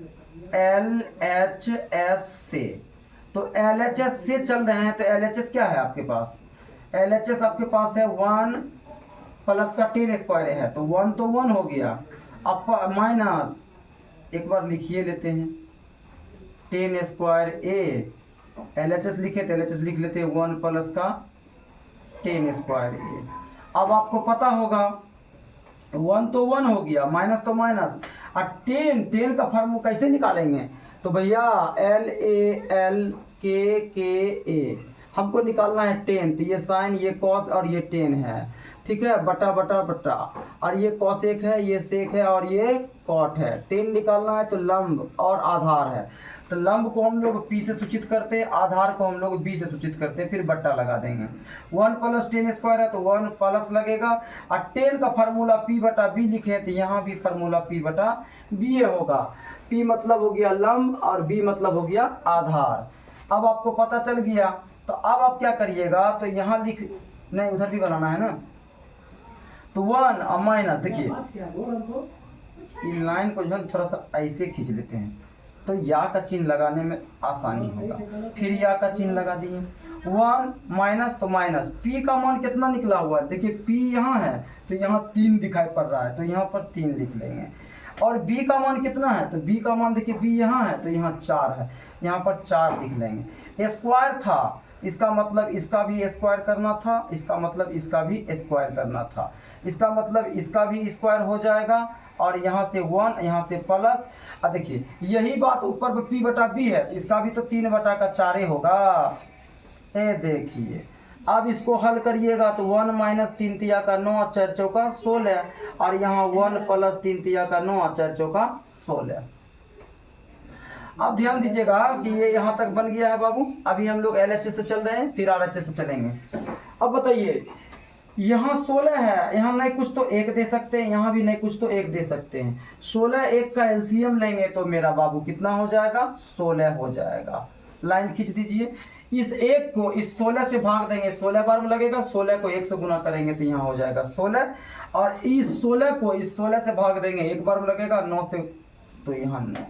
LHS से, तो LHS से चल रहे हैं तो LHS क्या है आपके पास? LHS आपके पास है 1 प्लस का 10 स्क्वायर है, तो 1 तो 1 हो गया। अब माइनस एक बार लिखिए लेते हैं 10 स्क्वायर ए, LHS लिखे तो LHS लिख लेते हैं 1 प्लस का 10 स्क्वायर ए। अब आपको पता होगा 1 तो 1 हो गया, माइनस तो माइनस, और 10 का फॉर्मूला कैसे निकालेंगे? तो भैया LALKKA हमको निकालना है 10, तो ये साइन ये कॉस और ये 10 है। ठीक है, बटा बटा बटा, और ये कॉसेक है ये सेक है और ये कॉट है। 10 निकालना है तो लंब और आधार है, तो लंब को हम लोग P से सूचित करते हैं, आधार को हम लोग B से सूचित करते हैं, फिर बट्टा लगा देंगे। 1 प्लस 10 स्क्वायर है तो 1 प्लस लगेगा, और 10 का फार्मूला P बटा B लिखे तो यहाँ भी फार्मूला P बटा B होगा। P मतलब हो गया लंब और B मतलब हो गया आधार। अब आपको पता चल गया, तो अब आप क्या करिएगा? तो यहाँ लिख, नहीं उधर भी बनाना है ना, तो 1 और माइनस, देखिए इन लाइन को जो है थोड़ा सा ऐसे खींच लेते हैं तो या का चिन्ह लगाने में आसानी होगा। फिर या का चिन्ह लगा दिए, 1 माइनस तो माइनस, P का मान कितना निकला हुआ है? देखिए P यहाँ है तो यहाँ 3 दिखाई पड़ रहा है, तो यहाँ पर 3 लिख लेंगे। और B का मान कितना है? तो B का मान देखिए B यहाँ है तो यहाँ 4 है, यहाँ पर 4 लिख लेंगे। स्क्वायर था, इसका मतलब इसका भी स्क्वायर करना था, इसका मतलब इसका भी स्क्वायर करना था, इसका मतलब इसका भी स्क्वायर हो जाएगा, और यहाँ से 1 यहाँ से प्लस। अब देखिए यही बात ऊपर पर P बटा B है, इसका भी तो 3 बटा का 4 होगा। ये देखिए अब इसको हल करिएगा तो 1 माइनस 3 तिया का 9 4 चौका 16, और यहाँ 1 प्लस 3 तिया का 9 4 चौका 16। अब ध्यान दीजिएगा कि ये यहाँ तक बन गया है बाबू। अभी हम लोग LHS से चल रहे हैं, फिर RHS से चलेंगे। अब बताइए यहाँ 16 है, यहाँ नहीं कुछ तो 1 दे सकते हैं, यहाँ भी नहीं कुछ तो 1 दे सकते हैं। 16 1 का LCM लेंगे तो मेरा बाबू कितना हो जाएगा? 16 हो जाएगा। लाइन खींच दीजिए, इस 1 को इस 16 से भाग देंगे, 16 बार में लगेगा, 16 को 1 से गुना करेंगे तो यहाँ हो जाएगा 16, और इस 16 को इस 16 से भाग देंगे, 1 बार में लगेगा 9 से तो यहाँ 9,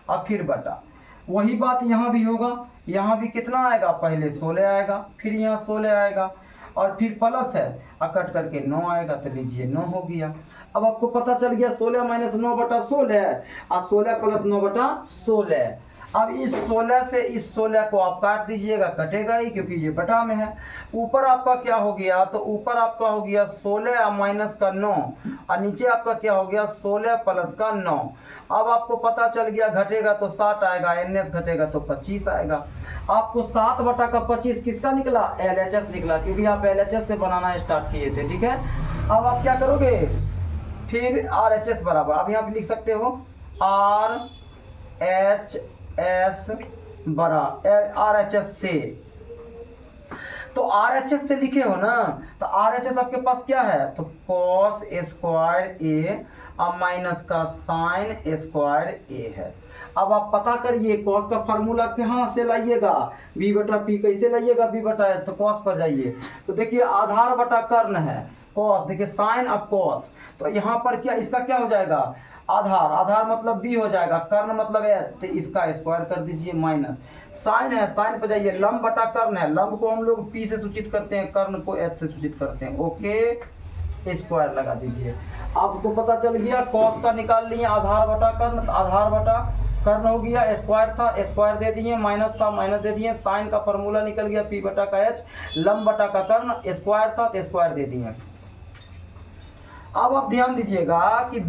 और फिर बटा। वही बात यहाँ भी होगा, यहाँ भी कितना आएगा? पहले 16 आएगा, फिर यहाँ 16 आएगा, और फिर प्लस है और कट करके 9 आएगा, तो लीजिए 9 हो गया। अब आपको पता चल गया 16 माइनस 9 बटा 16 और 16 प्लस 9 बटा 16। अब इस 16 से इस 16 को आप काट दीजिएगा, कटेगा ही क्योंकि ये बटा में है। ऊपर आपका क्या हो गया? तो ऊपर आपका हो गया 16 माइनस का 9, और नीचे आपका क्या हो गया? 16 प्लस का 9। अब आपको पता चल गया घटेगा तो 60 आएगा, NS घटेगा तो 25 आएगा। आपको 7 बटा का 25 किसका निकला? LHS निकला, क्योंकि आप LHS से बनाना स्टार्ट किए थे। ठीक है, अब आप क्या करोगे? फिर RHS बराबर, अब यहाँ पे लिख सकते हो RHS बड़ा RHS से, तो RHS से लिखे हो ना, तो RHS आपके पास क्या है? तो cos स्क्वायर A और माइनस का साइन स्क्वायर A है। अब आप पता करिए cos का फार्मूला कहाँ से लाइएगा? B बटा P कैसे लाइएगा? B बटा S, तो cos पर जाइए, तो देखिए आधार बटा कर्ण है cos, देखिए साइन और cos, तो यहाँ पर क्या इसका क्या हो जाएगा? आधार, आधार मतलब B हो जाएगा, कर्ण मतलब S, तो इसका स्क्वायर कर दीजिए माइनस साइन है, साइन पे जाइए, लंब बटा कर्ण है, लंब को हम लोग पी से सूचित करते हैं, कर्ण को एच से सूचित करते हैं। ओके, स्क्वायर लगा दीजिए। आपको पता चल गया कॉस का निकाल लिए आधार बटा कर्ण, आधार बटा कर्ण हो गया, स्क्वायर था स्क्वायर दे दिए, माइनस था माइनस दे दिए, साइन का फॉर्मूला निकल गया पी बटा का एच, लंब बटा का कर्ण, स्क्वायर था तो स्क्वायर दे दिए। अब आप ध्यान दीजिएगा कि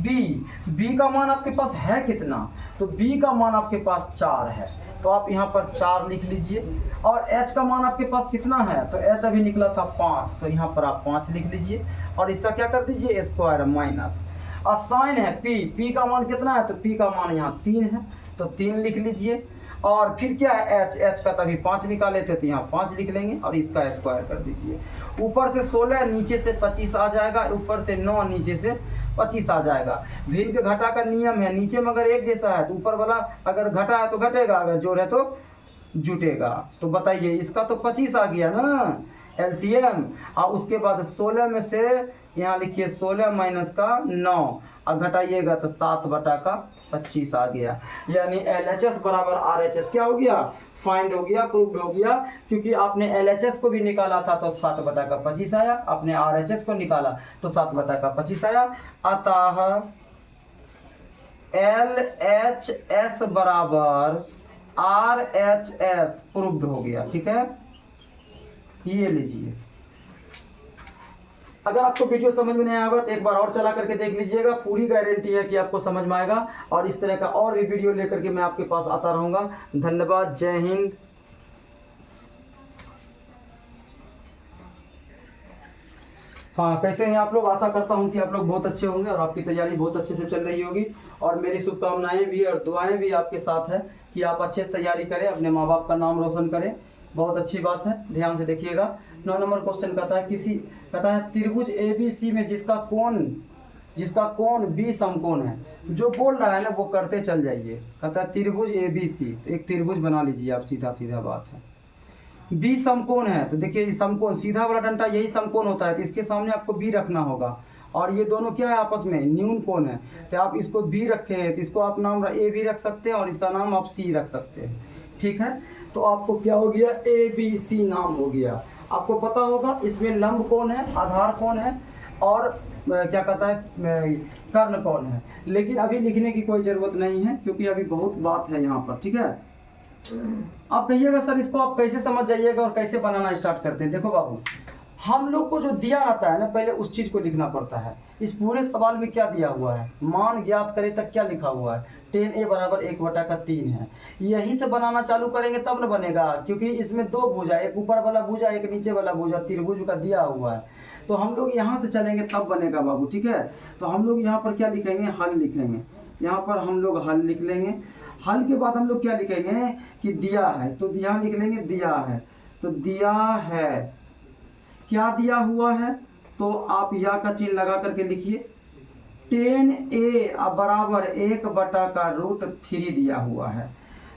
b का मान आपके पास है कितना, तो b का मान आपके पास 4 है, तो आप यहाँ पर 4 लिख लीजिए। और h का मान आपके पास कितना है, तो h अभी निकला था 5, तो यहाँ पर आप 5 लिख लीजिए और इसका क्या कर दीजिए स्क्वायर माइनस। और साइन है p का मान कितना है, तो p का मान यहाँ 3 है, तो 3 लिख लीजिए। और फिर क्या है h का तभी 5 निकाले थे, तो यहाँ 5 लिख लेंगे और इसका स्क्वायर कर दीजिए। ऊपर से 16 नीचे से 25 आ जाएगा, ऊपर से 9 नीचे से 25 आ जाएगा। भिन्न घटा का नियम है, नीचे में अगर एक जैसा है तो ऊपर वाला अगर घटा है तो घटेगा, अगर जोड़ है तो जुटेगा। तो बताइए इसका तो 25 आ गया ना एलसीएम, और उसके बाद 16 में से यहाँ लिखिए 16 माइनस का 9 और घटाइएगा तो 7 बटा का 25 आ गया। यानी LHS बराबर RHS क्या हो गया, फाइंड हो गया, प्रूव्ड हो गया। क्योंकि आपने LHS को भी निकाला था तो 7 बटा का 25 आया, आपने RHS को निकाला तो 7 बटा का 25 आया। अतः LHS बराबर RHS प्रूव्ड हो गया। ठीक है, ये लीजिए। अगर आपको वीडियो समझ में नहीं आएगा तो एक बार और चला करके देख लीजिएगा, पूरी गारंटी है कि आपको समझ में आएगा। और इस तरह का और भी वीडियो लेकर के मैं आपके पास आता रहूँगा। धन्यवाद, जय हिंद। हाँ, कैसे हैं आप लोग? आशा करता हूँ कि आप लोग बहुत अच्छे होंगे और आपकी तैयारी बहुत अच्छे से चल रही होगी। और मेरी शुभकामनाएं भी और दुआएं भी आपके साथ है कि आप अच्छे से तैयारी करें, अपने माँ बाप का नाम रोशन करें। बहुत अच्छी बात है, ध्यान से देखिएगा। 9 नंबर क्वेश्चन कहता है त्रिभुज ABC में जिसका कोण B समकोण है। जो बोल रहा है ना वो करते चल जाइए। कहता है त्रिभुज ABC, तो एक त्रिभुज बना लीजिए आप, सीधा बात है। B समकोण है, तो देखिए समकोण सीधा वाला डंडा यही समकोण होता है, तो इसके सामने आपको B रखना होगा। और ये दोनों क्या है आपस में, न्यून कोण है, तो आप इसको B रखे हैं तो इसको आप नाम A भी रख सकते हैं और इसका नाम आप C रख सकते हैं। ठीक है, तो आपको क्या हो गया, ABC नाम हो गया। आपको पता होगा इसमें लंब कोण है, आधार कोण है और क्या कहता है कर्ण कोण है। लेकिन अभी लिखने की कोई ज़रूरत नहीं है क्योंकि अभी बहुत बात है यहाँ पर। ठीक है, आप कहिएगा सर इसको आप कैसे समझ जाइएगा और कैसे बनाना स्टार्ट करते हैं। देखो बाबू, हम लोग को जो दिया रहता है ना पहले उस चीज़ को लिखना पड़ता है। इस पूरे सवाल में क्या दिया हुआ है, मान ज्ञात करें तक क्या लिखा हुआ है, tan A बराबर 1 बटा का 3 है। यही से बनाना चालू करेंगे तब न बनेगा, क्योंकि इसमें 2 भुजा, एक ऊपर वाला भुजा एक नीचे वाला भुजा, त्रिभुज का दिया हुआ है। तो हम लोग यहाँ से चलेंगे तब बनेगा बाबू। ठीक है, तो हम लोग यहाँ पर क्या लिखेंगे, हल लिखेंगे। यहाँ पर हम लोग हल लिख लेंगे। हल के बाद हम लोग क्या लिखेंगे कि दिया है, तो यहाँ लिख लेंगे दिया है। तो दिया है, क्या दिया हुआ है, तो आप या का चिन्ह लगा करके लिखिए। tan A बराबर 1 बटा का √3 दिया हुआ है।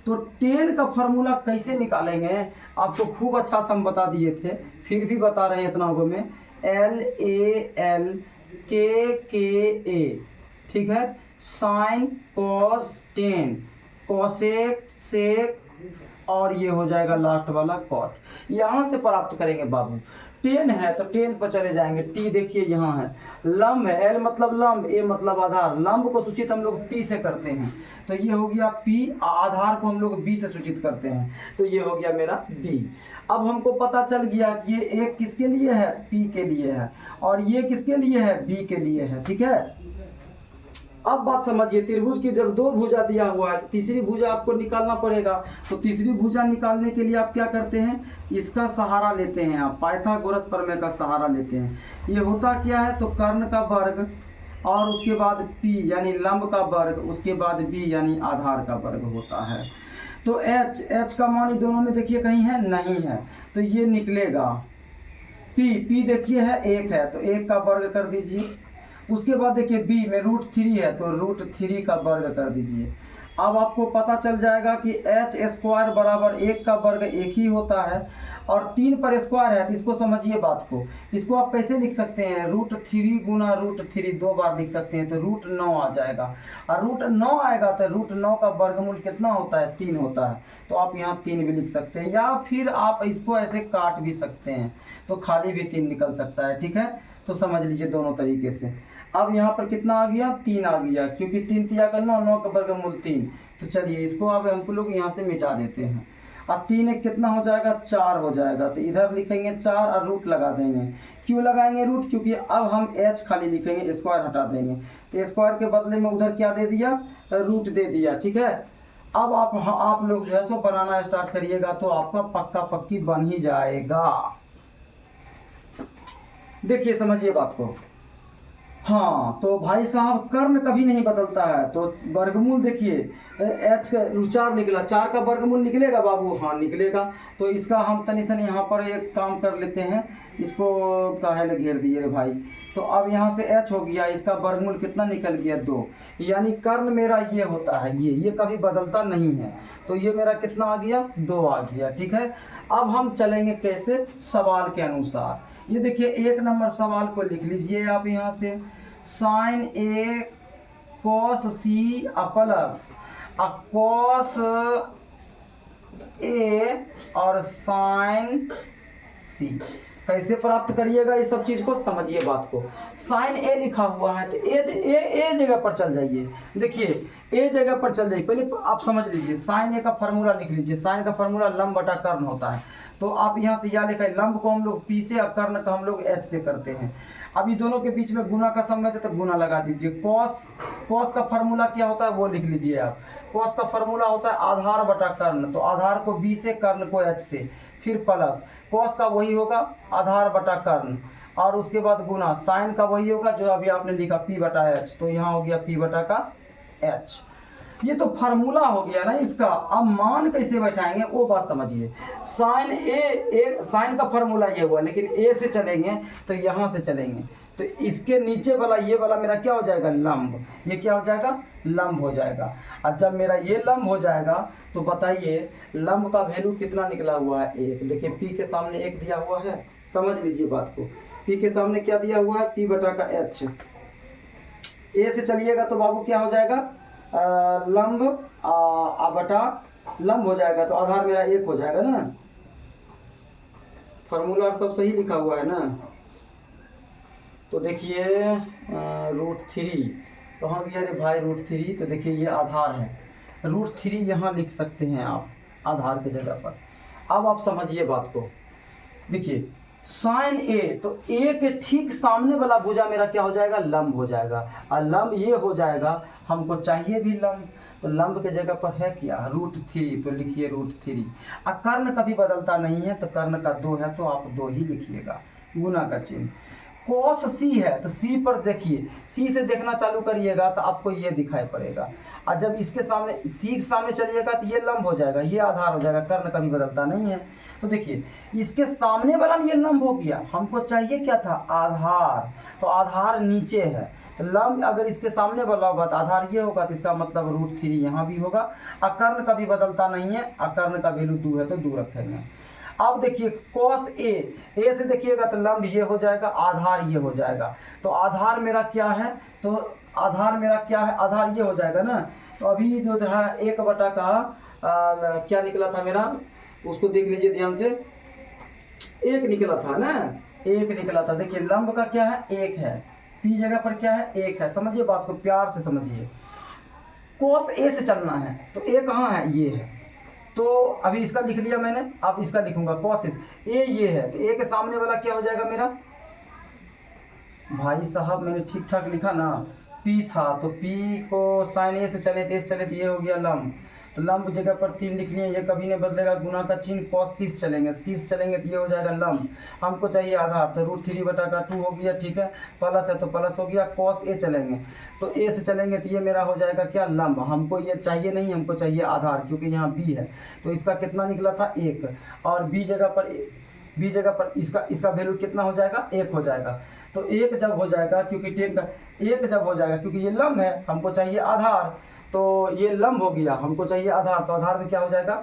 तो tan का फॉर्मूला कैसे निकालेंगे आपको खूब अच्छा से हम बता दिए थे, फिर भी बता रहे हैं इतना होगा में, LAL KKA। ठीक है, sine cos tan, cosec sec और ये हो जाएगा लास्ट वाला कॉट। यहाँ से प्राप्त करेंगे बाबू। tan है तो tan पर चले जाएंगे, t देखिए यहाँ है, लंब है, l मतलब लंब, a मतलब आधार, लंब को सूचित हम लोग p से करते हैं, तो ये हो गया p, आधार को हम लोग b से सूचित करते हैं, तो ये हो गया मेरा b। अब हमको पता चल गया कि ये एक किसके लिए है, p के लिए है, और ये किसके लिए है, b के लिए है। ठीक है, अब बात समझिए, त्रिभुज की जब 2 भुजा दिया हुआ है तो तीसरी भुजा आपको निकालना पड़ेगा। तो तीसरी भुजा निकालने के लिए आप क्या करते हैं, इसका सहारा लेते हैं, आप पाइथागोरस प्रमेय का सहारा लेते हैं। ये होता क्या है, तो कर्ण का वर्ग और उसके बाद p यानी लंब का वर्ग, उसके बाद b यानी आधार का वर्ग होता है। तो h का मान इन दोनों में देखिए कहीं है, नहीं है, तो ये निकलेगा p देखिए है 1 है, तो 1 का वर्ग कर दीजिए। उसके बाद देखिए b में √3 है, तो √3 का वर्ग कर दीजिए। अब आपको पता चल जाएगा कि h² बराबर 1 का वर्ग 1 ही होता है और 3 पर स्क्वायर है, तो इसको समझिए बात को। इसको आप कैसे लिख सकते हैं, √3 गुना √3 2 बार लिख सकते हैं, तो √9 आ जाएगा। और √9 आएगा तो √9 का वर्गमूल कितना होता है, 3 होता है, तो आप यहाँ 3 भी लिख सकते हैं, या फिर आप इसको ऐसे काट भी सकते हैं, तो खाली भी 3 निकल सकता है। ठीक है, तो समझ लीजिए दोनों तरीके से। अब यहाँ पर कितना आ गया, 3 आ गया, क्योंकि 3 तिया का 9, 9 का वर्गमूल 3। तो चलिए इसको अब हम लोग यहाँ से मिटा देते हैं। अब 3 एक कितना हो जाएगा, 4 हो जाएगा, तो इधर लिखेंगे 4 और रूट लगा देंगे। क्यों लगाएंगे रूट, क्योंकि अब हम h खाली लिखेंगे, स्क्वायर हटा देंगे, तो स्क्वायर के बदले में उधर क्या दे दिया, रूट दे दिया। ठीक है, अब आप लोग जो है सो बनाना स्टार्ट करिएगा, तो आपका पक्का पक्की बन ही जाएगा। देखिए समझिए बात को। हाँ, तो भाई साहब कर्ण कभी नहीं बदलता है, तो वर्गमूल देखिए h का 4 निकला, 4 का वर्गमूल निकलेगा बाबू, हाँ निकलेगा। तो इसका हम तनी यहाँ पर एक काम कर लेते हैं, इसको काहे घेर दिए रे भाई। तो अब यहाँ से h हो गया, इसका वर्गमूल कितना निकल गया, 2, यानी कर्ण मेरा ये होता है, ये कभी बदलता नहीं है, तो ये मेरा कितना आ गया, 2 आ गया। ठीक है, अब हम चलेंगे कैसे, सवाल के अनुसार। ये देखिए 1 नंबर सवाल को लिख लीजिए आप यहाँ से, sin A cos C plus cos A और sin C कैसे प्राप्त करिएगा, इस सब चीज़ को समझिए बात को। sin A लिखा हुआ है, तो ए जगह पर चल जाइए। देखिए ए जगह पर चल जाइए, पहले आप समझ लीजिए, sin A का फार्मूला लिख लीजिए। sin का फार्मूला लंब बटा कर्ण होता है, तो आप यहाँ से या लिखा है, लंब को हम लोग P से और कर्ण का हम लोग H से करते हैं। अभी दोनों के बीच में गुना का समय है, तो गुना लगा दीजिए। cos का फार्मूला क्या होता है वो लिख लीजिए आप। cos का फार्मूला होता है आधार बटा कर्ण, तो आधार को B से, कर्ण को H से, फिर प्लस cos का वही होगा आधार बटा कर्ण, और उसके बाद गुना साइन का वही होगा जो अभी आपने लिखा P बटा H, तो यहाँ हो गया P बटा का H। ये तो फार्मूला हो गया ना इसका। अब मान कैसे बैठाएंगे वो बात समझिए। साइन का फार्मूला ये हुआ, लेकिन ए से चलेंगे तो यहाँ से चलेंगे, तो इसके नीचे वाला ये वाला मेरा क्या हो जाएगा, लंब। ये क्या हो जाएगा, लंब हो जाएगा। और जब मेरा ये लंब हो जाएगा तो बताइए लंब का वैल्यू कितना निकला हुआ है, 1। देखिए P के सामने 1 दिया हुआ है, समझ लीजिए बात को। P के सामने क्या दिया हुआ है, P बटा का H। ए से चलिएगा तो बाबू क्या हो जाएगा, लंब बटा लंब हो जाएगा, तो आधार मेरा 1 हो जाएगा ना। फार्मूला सब सही लिखा हुआ है ना। तो देखिए √3 कहाँ गया रे भाई, √3, तो देखिए ये आधार है, √3 यहाँ लिख सकते हैं आप आधार के जगह पर। अब आप समझिए बात को। देखिए sin A, तो A के ठीक सामने वाला भुजा मेरा क्या हो जाएगा, लंब हो जाएगा, और लंब ये हो जाएगा, हमको चाहिए भी लंब, तो लंब के जगह पर है क्या, √3, तो लिखिए √3। और कर्ण कभी बदलता नहीं है, तो कर्ण का 2 है, तो आप 2 ही लिखिएगा, गुना का चिन्ह। cos C है, तो C पर देखिए, C से देखना चालू करिएगा तो आपको ये दिखाई पड़ेगा, और जब इसके सामने C के सामने चलिएगा तो ये लंब हो जाएगा, ये आधार हो जाएगा, कर्ण कभी बदलता नहीं है। तो देखिए इसके सामने वाला ये लंब हो गया, हमको चाहिए क्या था, आधार, तो आधार नीचे है, तो लंब अगर इसके सामने वाला होगा तो आधार ये होगा, तो इसका मतलब √3 यहाँ भी होगा। और कर्ण कभी बदलता नहीं है, और कर्ण का वैल्यू 2 है, तो 2 रखेंगे। अब देखिए cos A से देखिएगा तो लंब ये हो जाएगा, आधार ये हो जाएगा, तो आधार मेरा क्या है, तो आधार मेरा क्या है, आधार ये हो जाएगा ना। तो अभी जो है 1 बटा का क्या निकला था मेरा, उसको देख लीजिए ध्यान से, 1 निकला था ना, 1 निकला था। देखिए लंब का क्या है, 1 है, P जगह पर क्या है, 1 है। समझिए बात को, प्यार से समझिए। cos A से चलना है, तो A कहाँ है, ये है, तो अभी इसका लिख लिया मैंने, अब इसका लिखूंगा cos A, ये है, तो A के सामने वाला क्या हो जाएगा मेरा, भाई साहब मैंने ठीक ठाक लिखा ना, P था, तो P को sin A से चले तो ये हो गया लंब, तो लंब जगह पर 3 लिखनी है, ये कभी नहीं बदलेगा, गुना का चिन्ह। cos C से चलेंगे, C से चलेंगे तो ये हो जाएगा लंब, हमको चाहिए आधार, तो √3 बटा का 2 हो गया, ठीक है, प्लस है तो प्लस हो गया। cos A चलेंगे, तो A से चलेंगे तो ये मेरा हो जाएगा क्या, लंब, हमको ये चाहिए नहीं, हमको चाहिए आधार, क्योंकि यहाँ B है, तो इसका कितना निकला था, 1, और B जगह पर इसका वैल्यू कितना हो जाएगा, 1 हो जाएगा। तो 1 जब हो जाएगा, क्योंकि 1 जब हो जाएगा, क्योंकि ये लंब है, हमको चाहिए आधार, तो ये लंब हो गया, हमको चाहिए आधार, तो आधार में क्या हो जाएगा,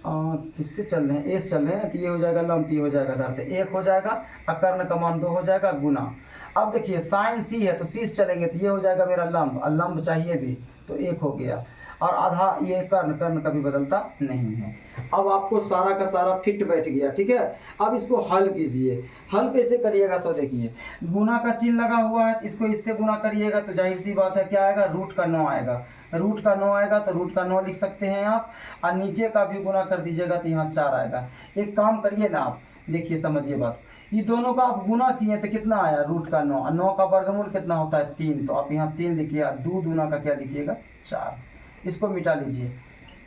किससे चल रहे हैं, ए से चल रहे हैं, तो ये हो जाएगा लंब, ये हो जाएगा धरते, 1 हो जाएगा और कर्ण का मान 2 हो जाएगा गुना। अब देखिए साइन सी है तो सी से चलेंगे तो ये हो जाएगा मेरा लंब, और लंब चाहिए भी तो 1 हो गया, और आधा ये कर्ण कभी बदलता नहीं है। अब आपको सारा का सारा फिट बैठ गया, ठीक है। अब इसको हल कीजिए, हल कैसे करिएगा तो देखिए, गुना का चिन्ह लगा हुआ है, इसको इससे गुना करिएगा तो जाहिर सी बात है क्या आएगा, रूट का 9 आएगा, रूट का 9 आएगा तो रूट का 9 लिख सकते हैं आप, और नीचे का भी गुना कर दीजिएगा तो यहाँ 4 आएगा। एक काम करिए ना आप, देखिए समझिए बात, ये दोनों का आप गुना किए तो कितना आया, रूट का 9, 9 का वर्गमूल कितना होता है 3, तो आप यहाँ 3 लिखिए, 2 दूना का क्या लिखिएगा 4, इसको मिटा लीजिए,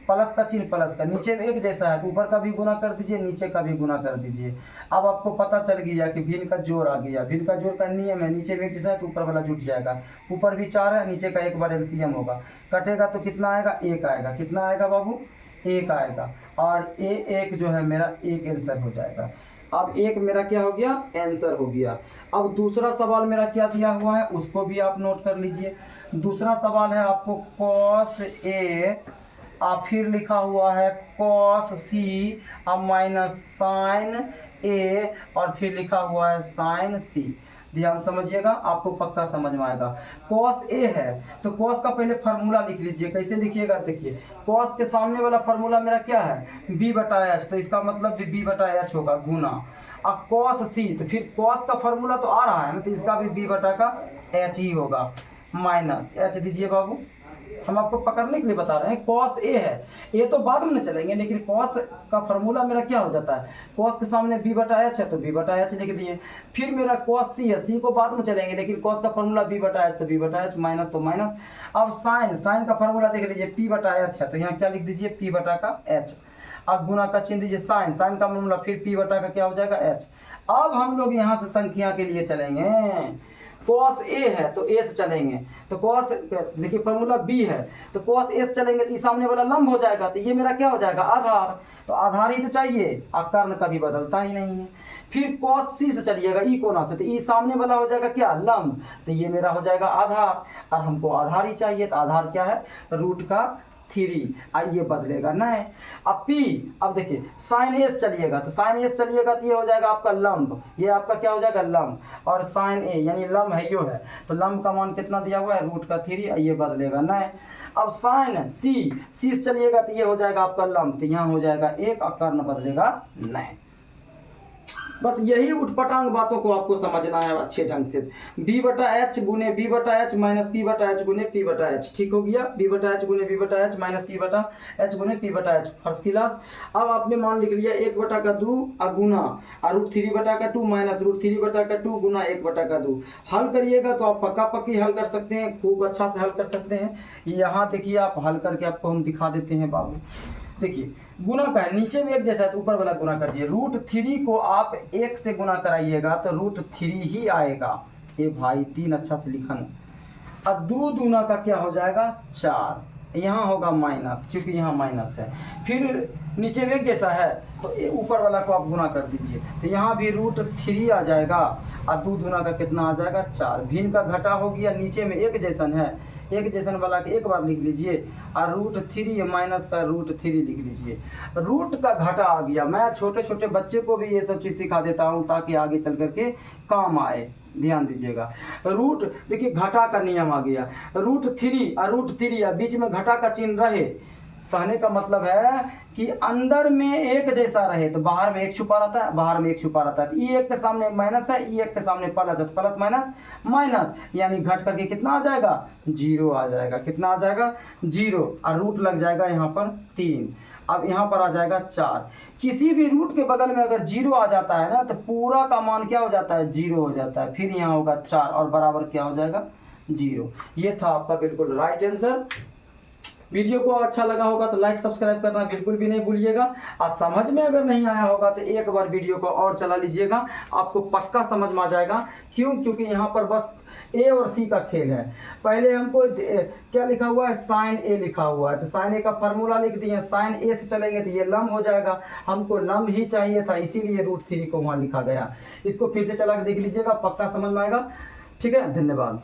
प्लस का चिन्ह प्लस का, नीचे में एक जैसा है तो ऊपर का भी गुना कर दीजिए, नीचे का भी गुना कर दीजिए। अब आपको पता चल गया कि भिन्न का जोड़ आ गया, भिन्न का जोड़ का नियम है, नीचे में एक जैसा है तो ऊपर वाला जुट जाएगा, ऊपर भी 4 है, नीचे का एक बार एलसीएम होगा, कटेगा तो कितना आएगा 1 आएगा, कितना आएगा बाबू 1 आएगा, और एक जो है मेरा 1 आंसर हो जाएगा। अब 1 मेरा क्या हो गया, आंसर हो गया। अब दूसरा सवाल मेरा क्या दिया हुआ है उसको भी आप नोट कर लीजिए। दूसरा सवाल है आपको cos A और फिर लिखा हुआ है cos C और माइनस sin A और फिर लिखा हुआ है sin C। ध्यान समझिएगा, आपको पक्का समझ में आएगा। cos A है तो cos का पहले फार्मूला लिख लीजिए, कैसे लिखिएगा देखिए, cos के सामने वाला फार्मूला मेरा क्या है b/h, तो इसका मतलब भी b/h होगा गुना, अब cos C तो फिर cos का फार्मूला तो आ रहा है ना, तो इसका भी b/h ही होगा, माइनस h दीजिए बाबू, हम आपको पकड़ने के लिए बता रहे हैं। cos A है, ये तो बाद में चलेंगे, लेकिन cos का फार्मूला मेरा क्या हो जाता है, cos के सामने b/h है तो b/h लिख दिए, फिर मेरा cos C है, C को बाद में चलेंगे, लेकिन cos का फार्मूला b/h तो b/h, माइनस तो माइनस। अब sin का फार्मूला देख लीजिए p/h है तो यहाँ क्या लिख दीजिए p/h, अब गुना का चिन्ह दीजिए sin का फार्मूला फिर p का क्या हो जाएगा h। अब हम लोग यहाँ से संख्या के लिए चलेंगे, cos A है तो A से चलेंगे, तो cos देखिए फार्मूला B है तो cos A से चलेंगे तो सामने वाला लंब हो जाएगा, तो ये मेरा क्या हो जाएगा आधार, तो आधार ही तो चाहिए, अब कर्ण कभी बदलता ही नहीं है। फिर cos C से चलिएगा ई कोना से, तो ई सामने वाला हो जाएगा क्या लंब, तो ये मेरा हो जाएगा आधार, और हमको आधार ही चाहिए, तो आधार क्या है रूट का 3, ये बदलेगा नहीं। अब P, अब देखिए sin A से चलिएगा तो sin A से चलिएगा तो ये हो जाएगा आपका लंब, ये आपका क्या हो जाएगा लंब, और sin A यानी लंब है यो है, तो लंब का मान कितना दिया हुआ है रूट का 3, ये बदलेगा नहीं। अब sin C से चलिएगा तो ये हो जाएगा आपका लंब, तो यहाँ हो जाएगा 1 और कर्ण बदलेगा नहीं। बस यही उठपटांग बातों को आपको समझना है अच्छे ढंग से, b/h गुने b/h माइनस p/h गुने p/h, ठीक हो गया, b/h गुने b/h माइनस p/h गुने p/h, फर्स्ट क्लास। अब आपने मान लिख लिया 1/2 गुना और √3/2 माइनस √3/2 गुना 1/2। हल करिएगा तो आप पक्का पक्की हल कर सकते हैं, खूब अच्छा से हल कर सकते हैं। यहाँ देखिए आप हल करके आपको हम दिखा देते हैं बाबू, देखिए गुना का है, नीचे में एक जैसा है तो ऊपर वाला गुना कर दिए, √3 को आप 1 से गुना कराइएगा तो √3 ही आएगा, ये भाई 3 अच्छा से लिखन। अब 2 दूना का क्या हो जाएगा 4, यहाँ होगा माइनस क्योंकि यहाँ माइनस है, फिर नीचे में एक जैसा है तो ऊपर वाला को आप गुना कर दीजिए, तो यहाँ भी √3 आ जाएगा, और 2 दूना का कितना आ जाएगा 4, भिन्न का घटा हो गया, नीचे में एक जैसन है, एक जैसन वाला के एक बार लिख लीजिए, और √3 माइनस का √3 लिख लीजिए, रूट का घटा आ गया। मैं छोटे छोटे बच्चे को भी ये सब चीज़ सिखा देता हूँ ताकि आगे चल करके काम आए, ध्यान दीजिएगा। रूट देखिए घटा का नियम आ गया, √3 और √3 बीच में घटा का चिन्ह रहे, कहने का मतलब है कि अंदर में एक जैसा रहे तो बाहर में एक छुपा रहता है, बाहर में एक छुपा रहता है, ई 1 के सामने माइनस है, ई 1 के सामने प्लस है, प्लस माइनस माइनस, यानी घट करके कितना आ जाएगा 0 आ जाएगा, कितना आ जाएगा 0, और रूट लग जाएगा यहाँ पर 3, अब यहाँ पर आ जाएगा 4। किसी भी रूट के बगल में अगर 0 आ जाता है ना तो पूरा का मान क्या हो जाता है 0 हो जाता है, फिर यहाँ होगा 4 और बराबर क्या हो जाएगा 0। ये था आपका बिल्कुल राइट आंसर। वीडियो को अच्छा लगा होगा तो लाइक सब्सक्राइब करना बिल्कुल भी नहीं भूलिएगा, और समझ में अगर नहीं आया होगा तो एक बार वीडियो को और चला लीजिएगा, आपको पक्का समझ में आ जाएगा। क्यों? क्योंकि यहाँ पर बस ए और सी का खेल है। पहले हमको क्या लिखा हुआ है sin A लिखा हुआ है, तो sin A का फार्मूला लिख दिए, sin A से चलेंगे तो ये लंब हो जाएगा, हमको लंब ही चाहिए था इसीलिए √3 को वहाँ लिखा गया। इसको फिर से चला के देख लीजिएगा, पक्का समझ में आएगा। ठीक है, धन्यवाद।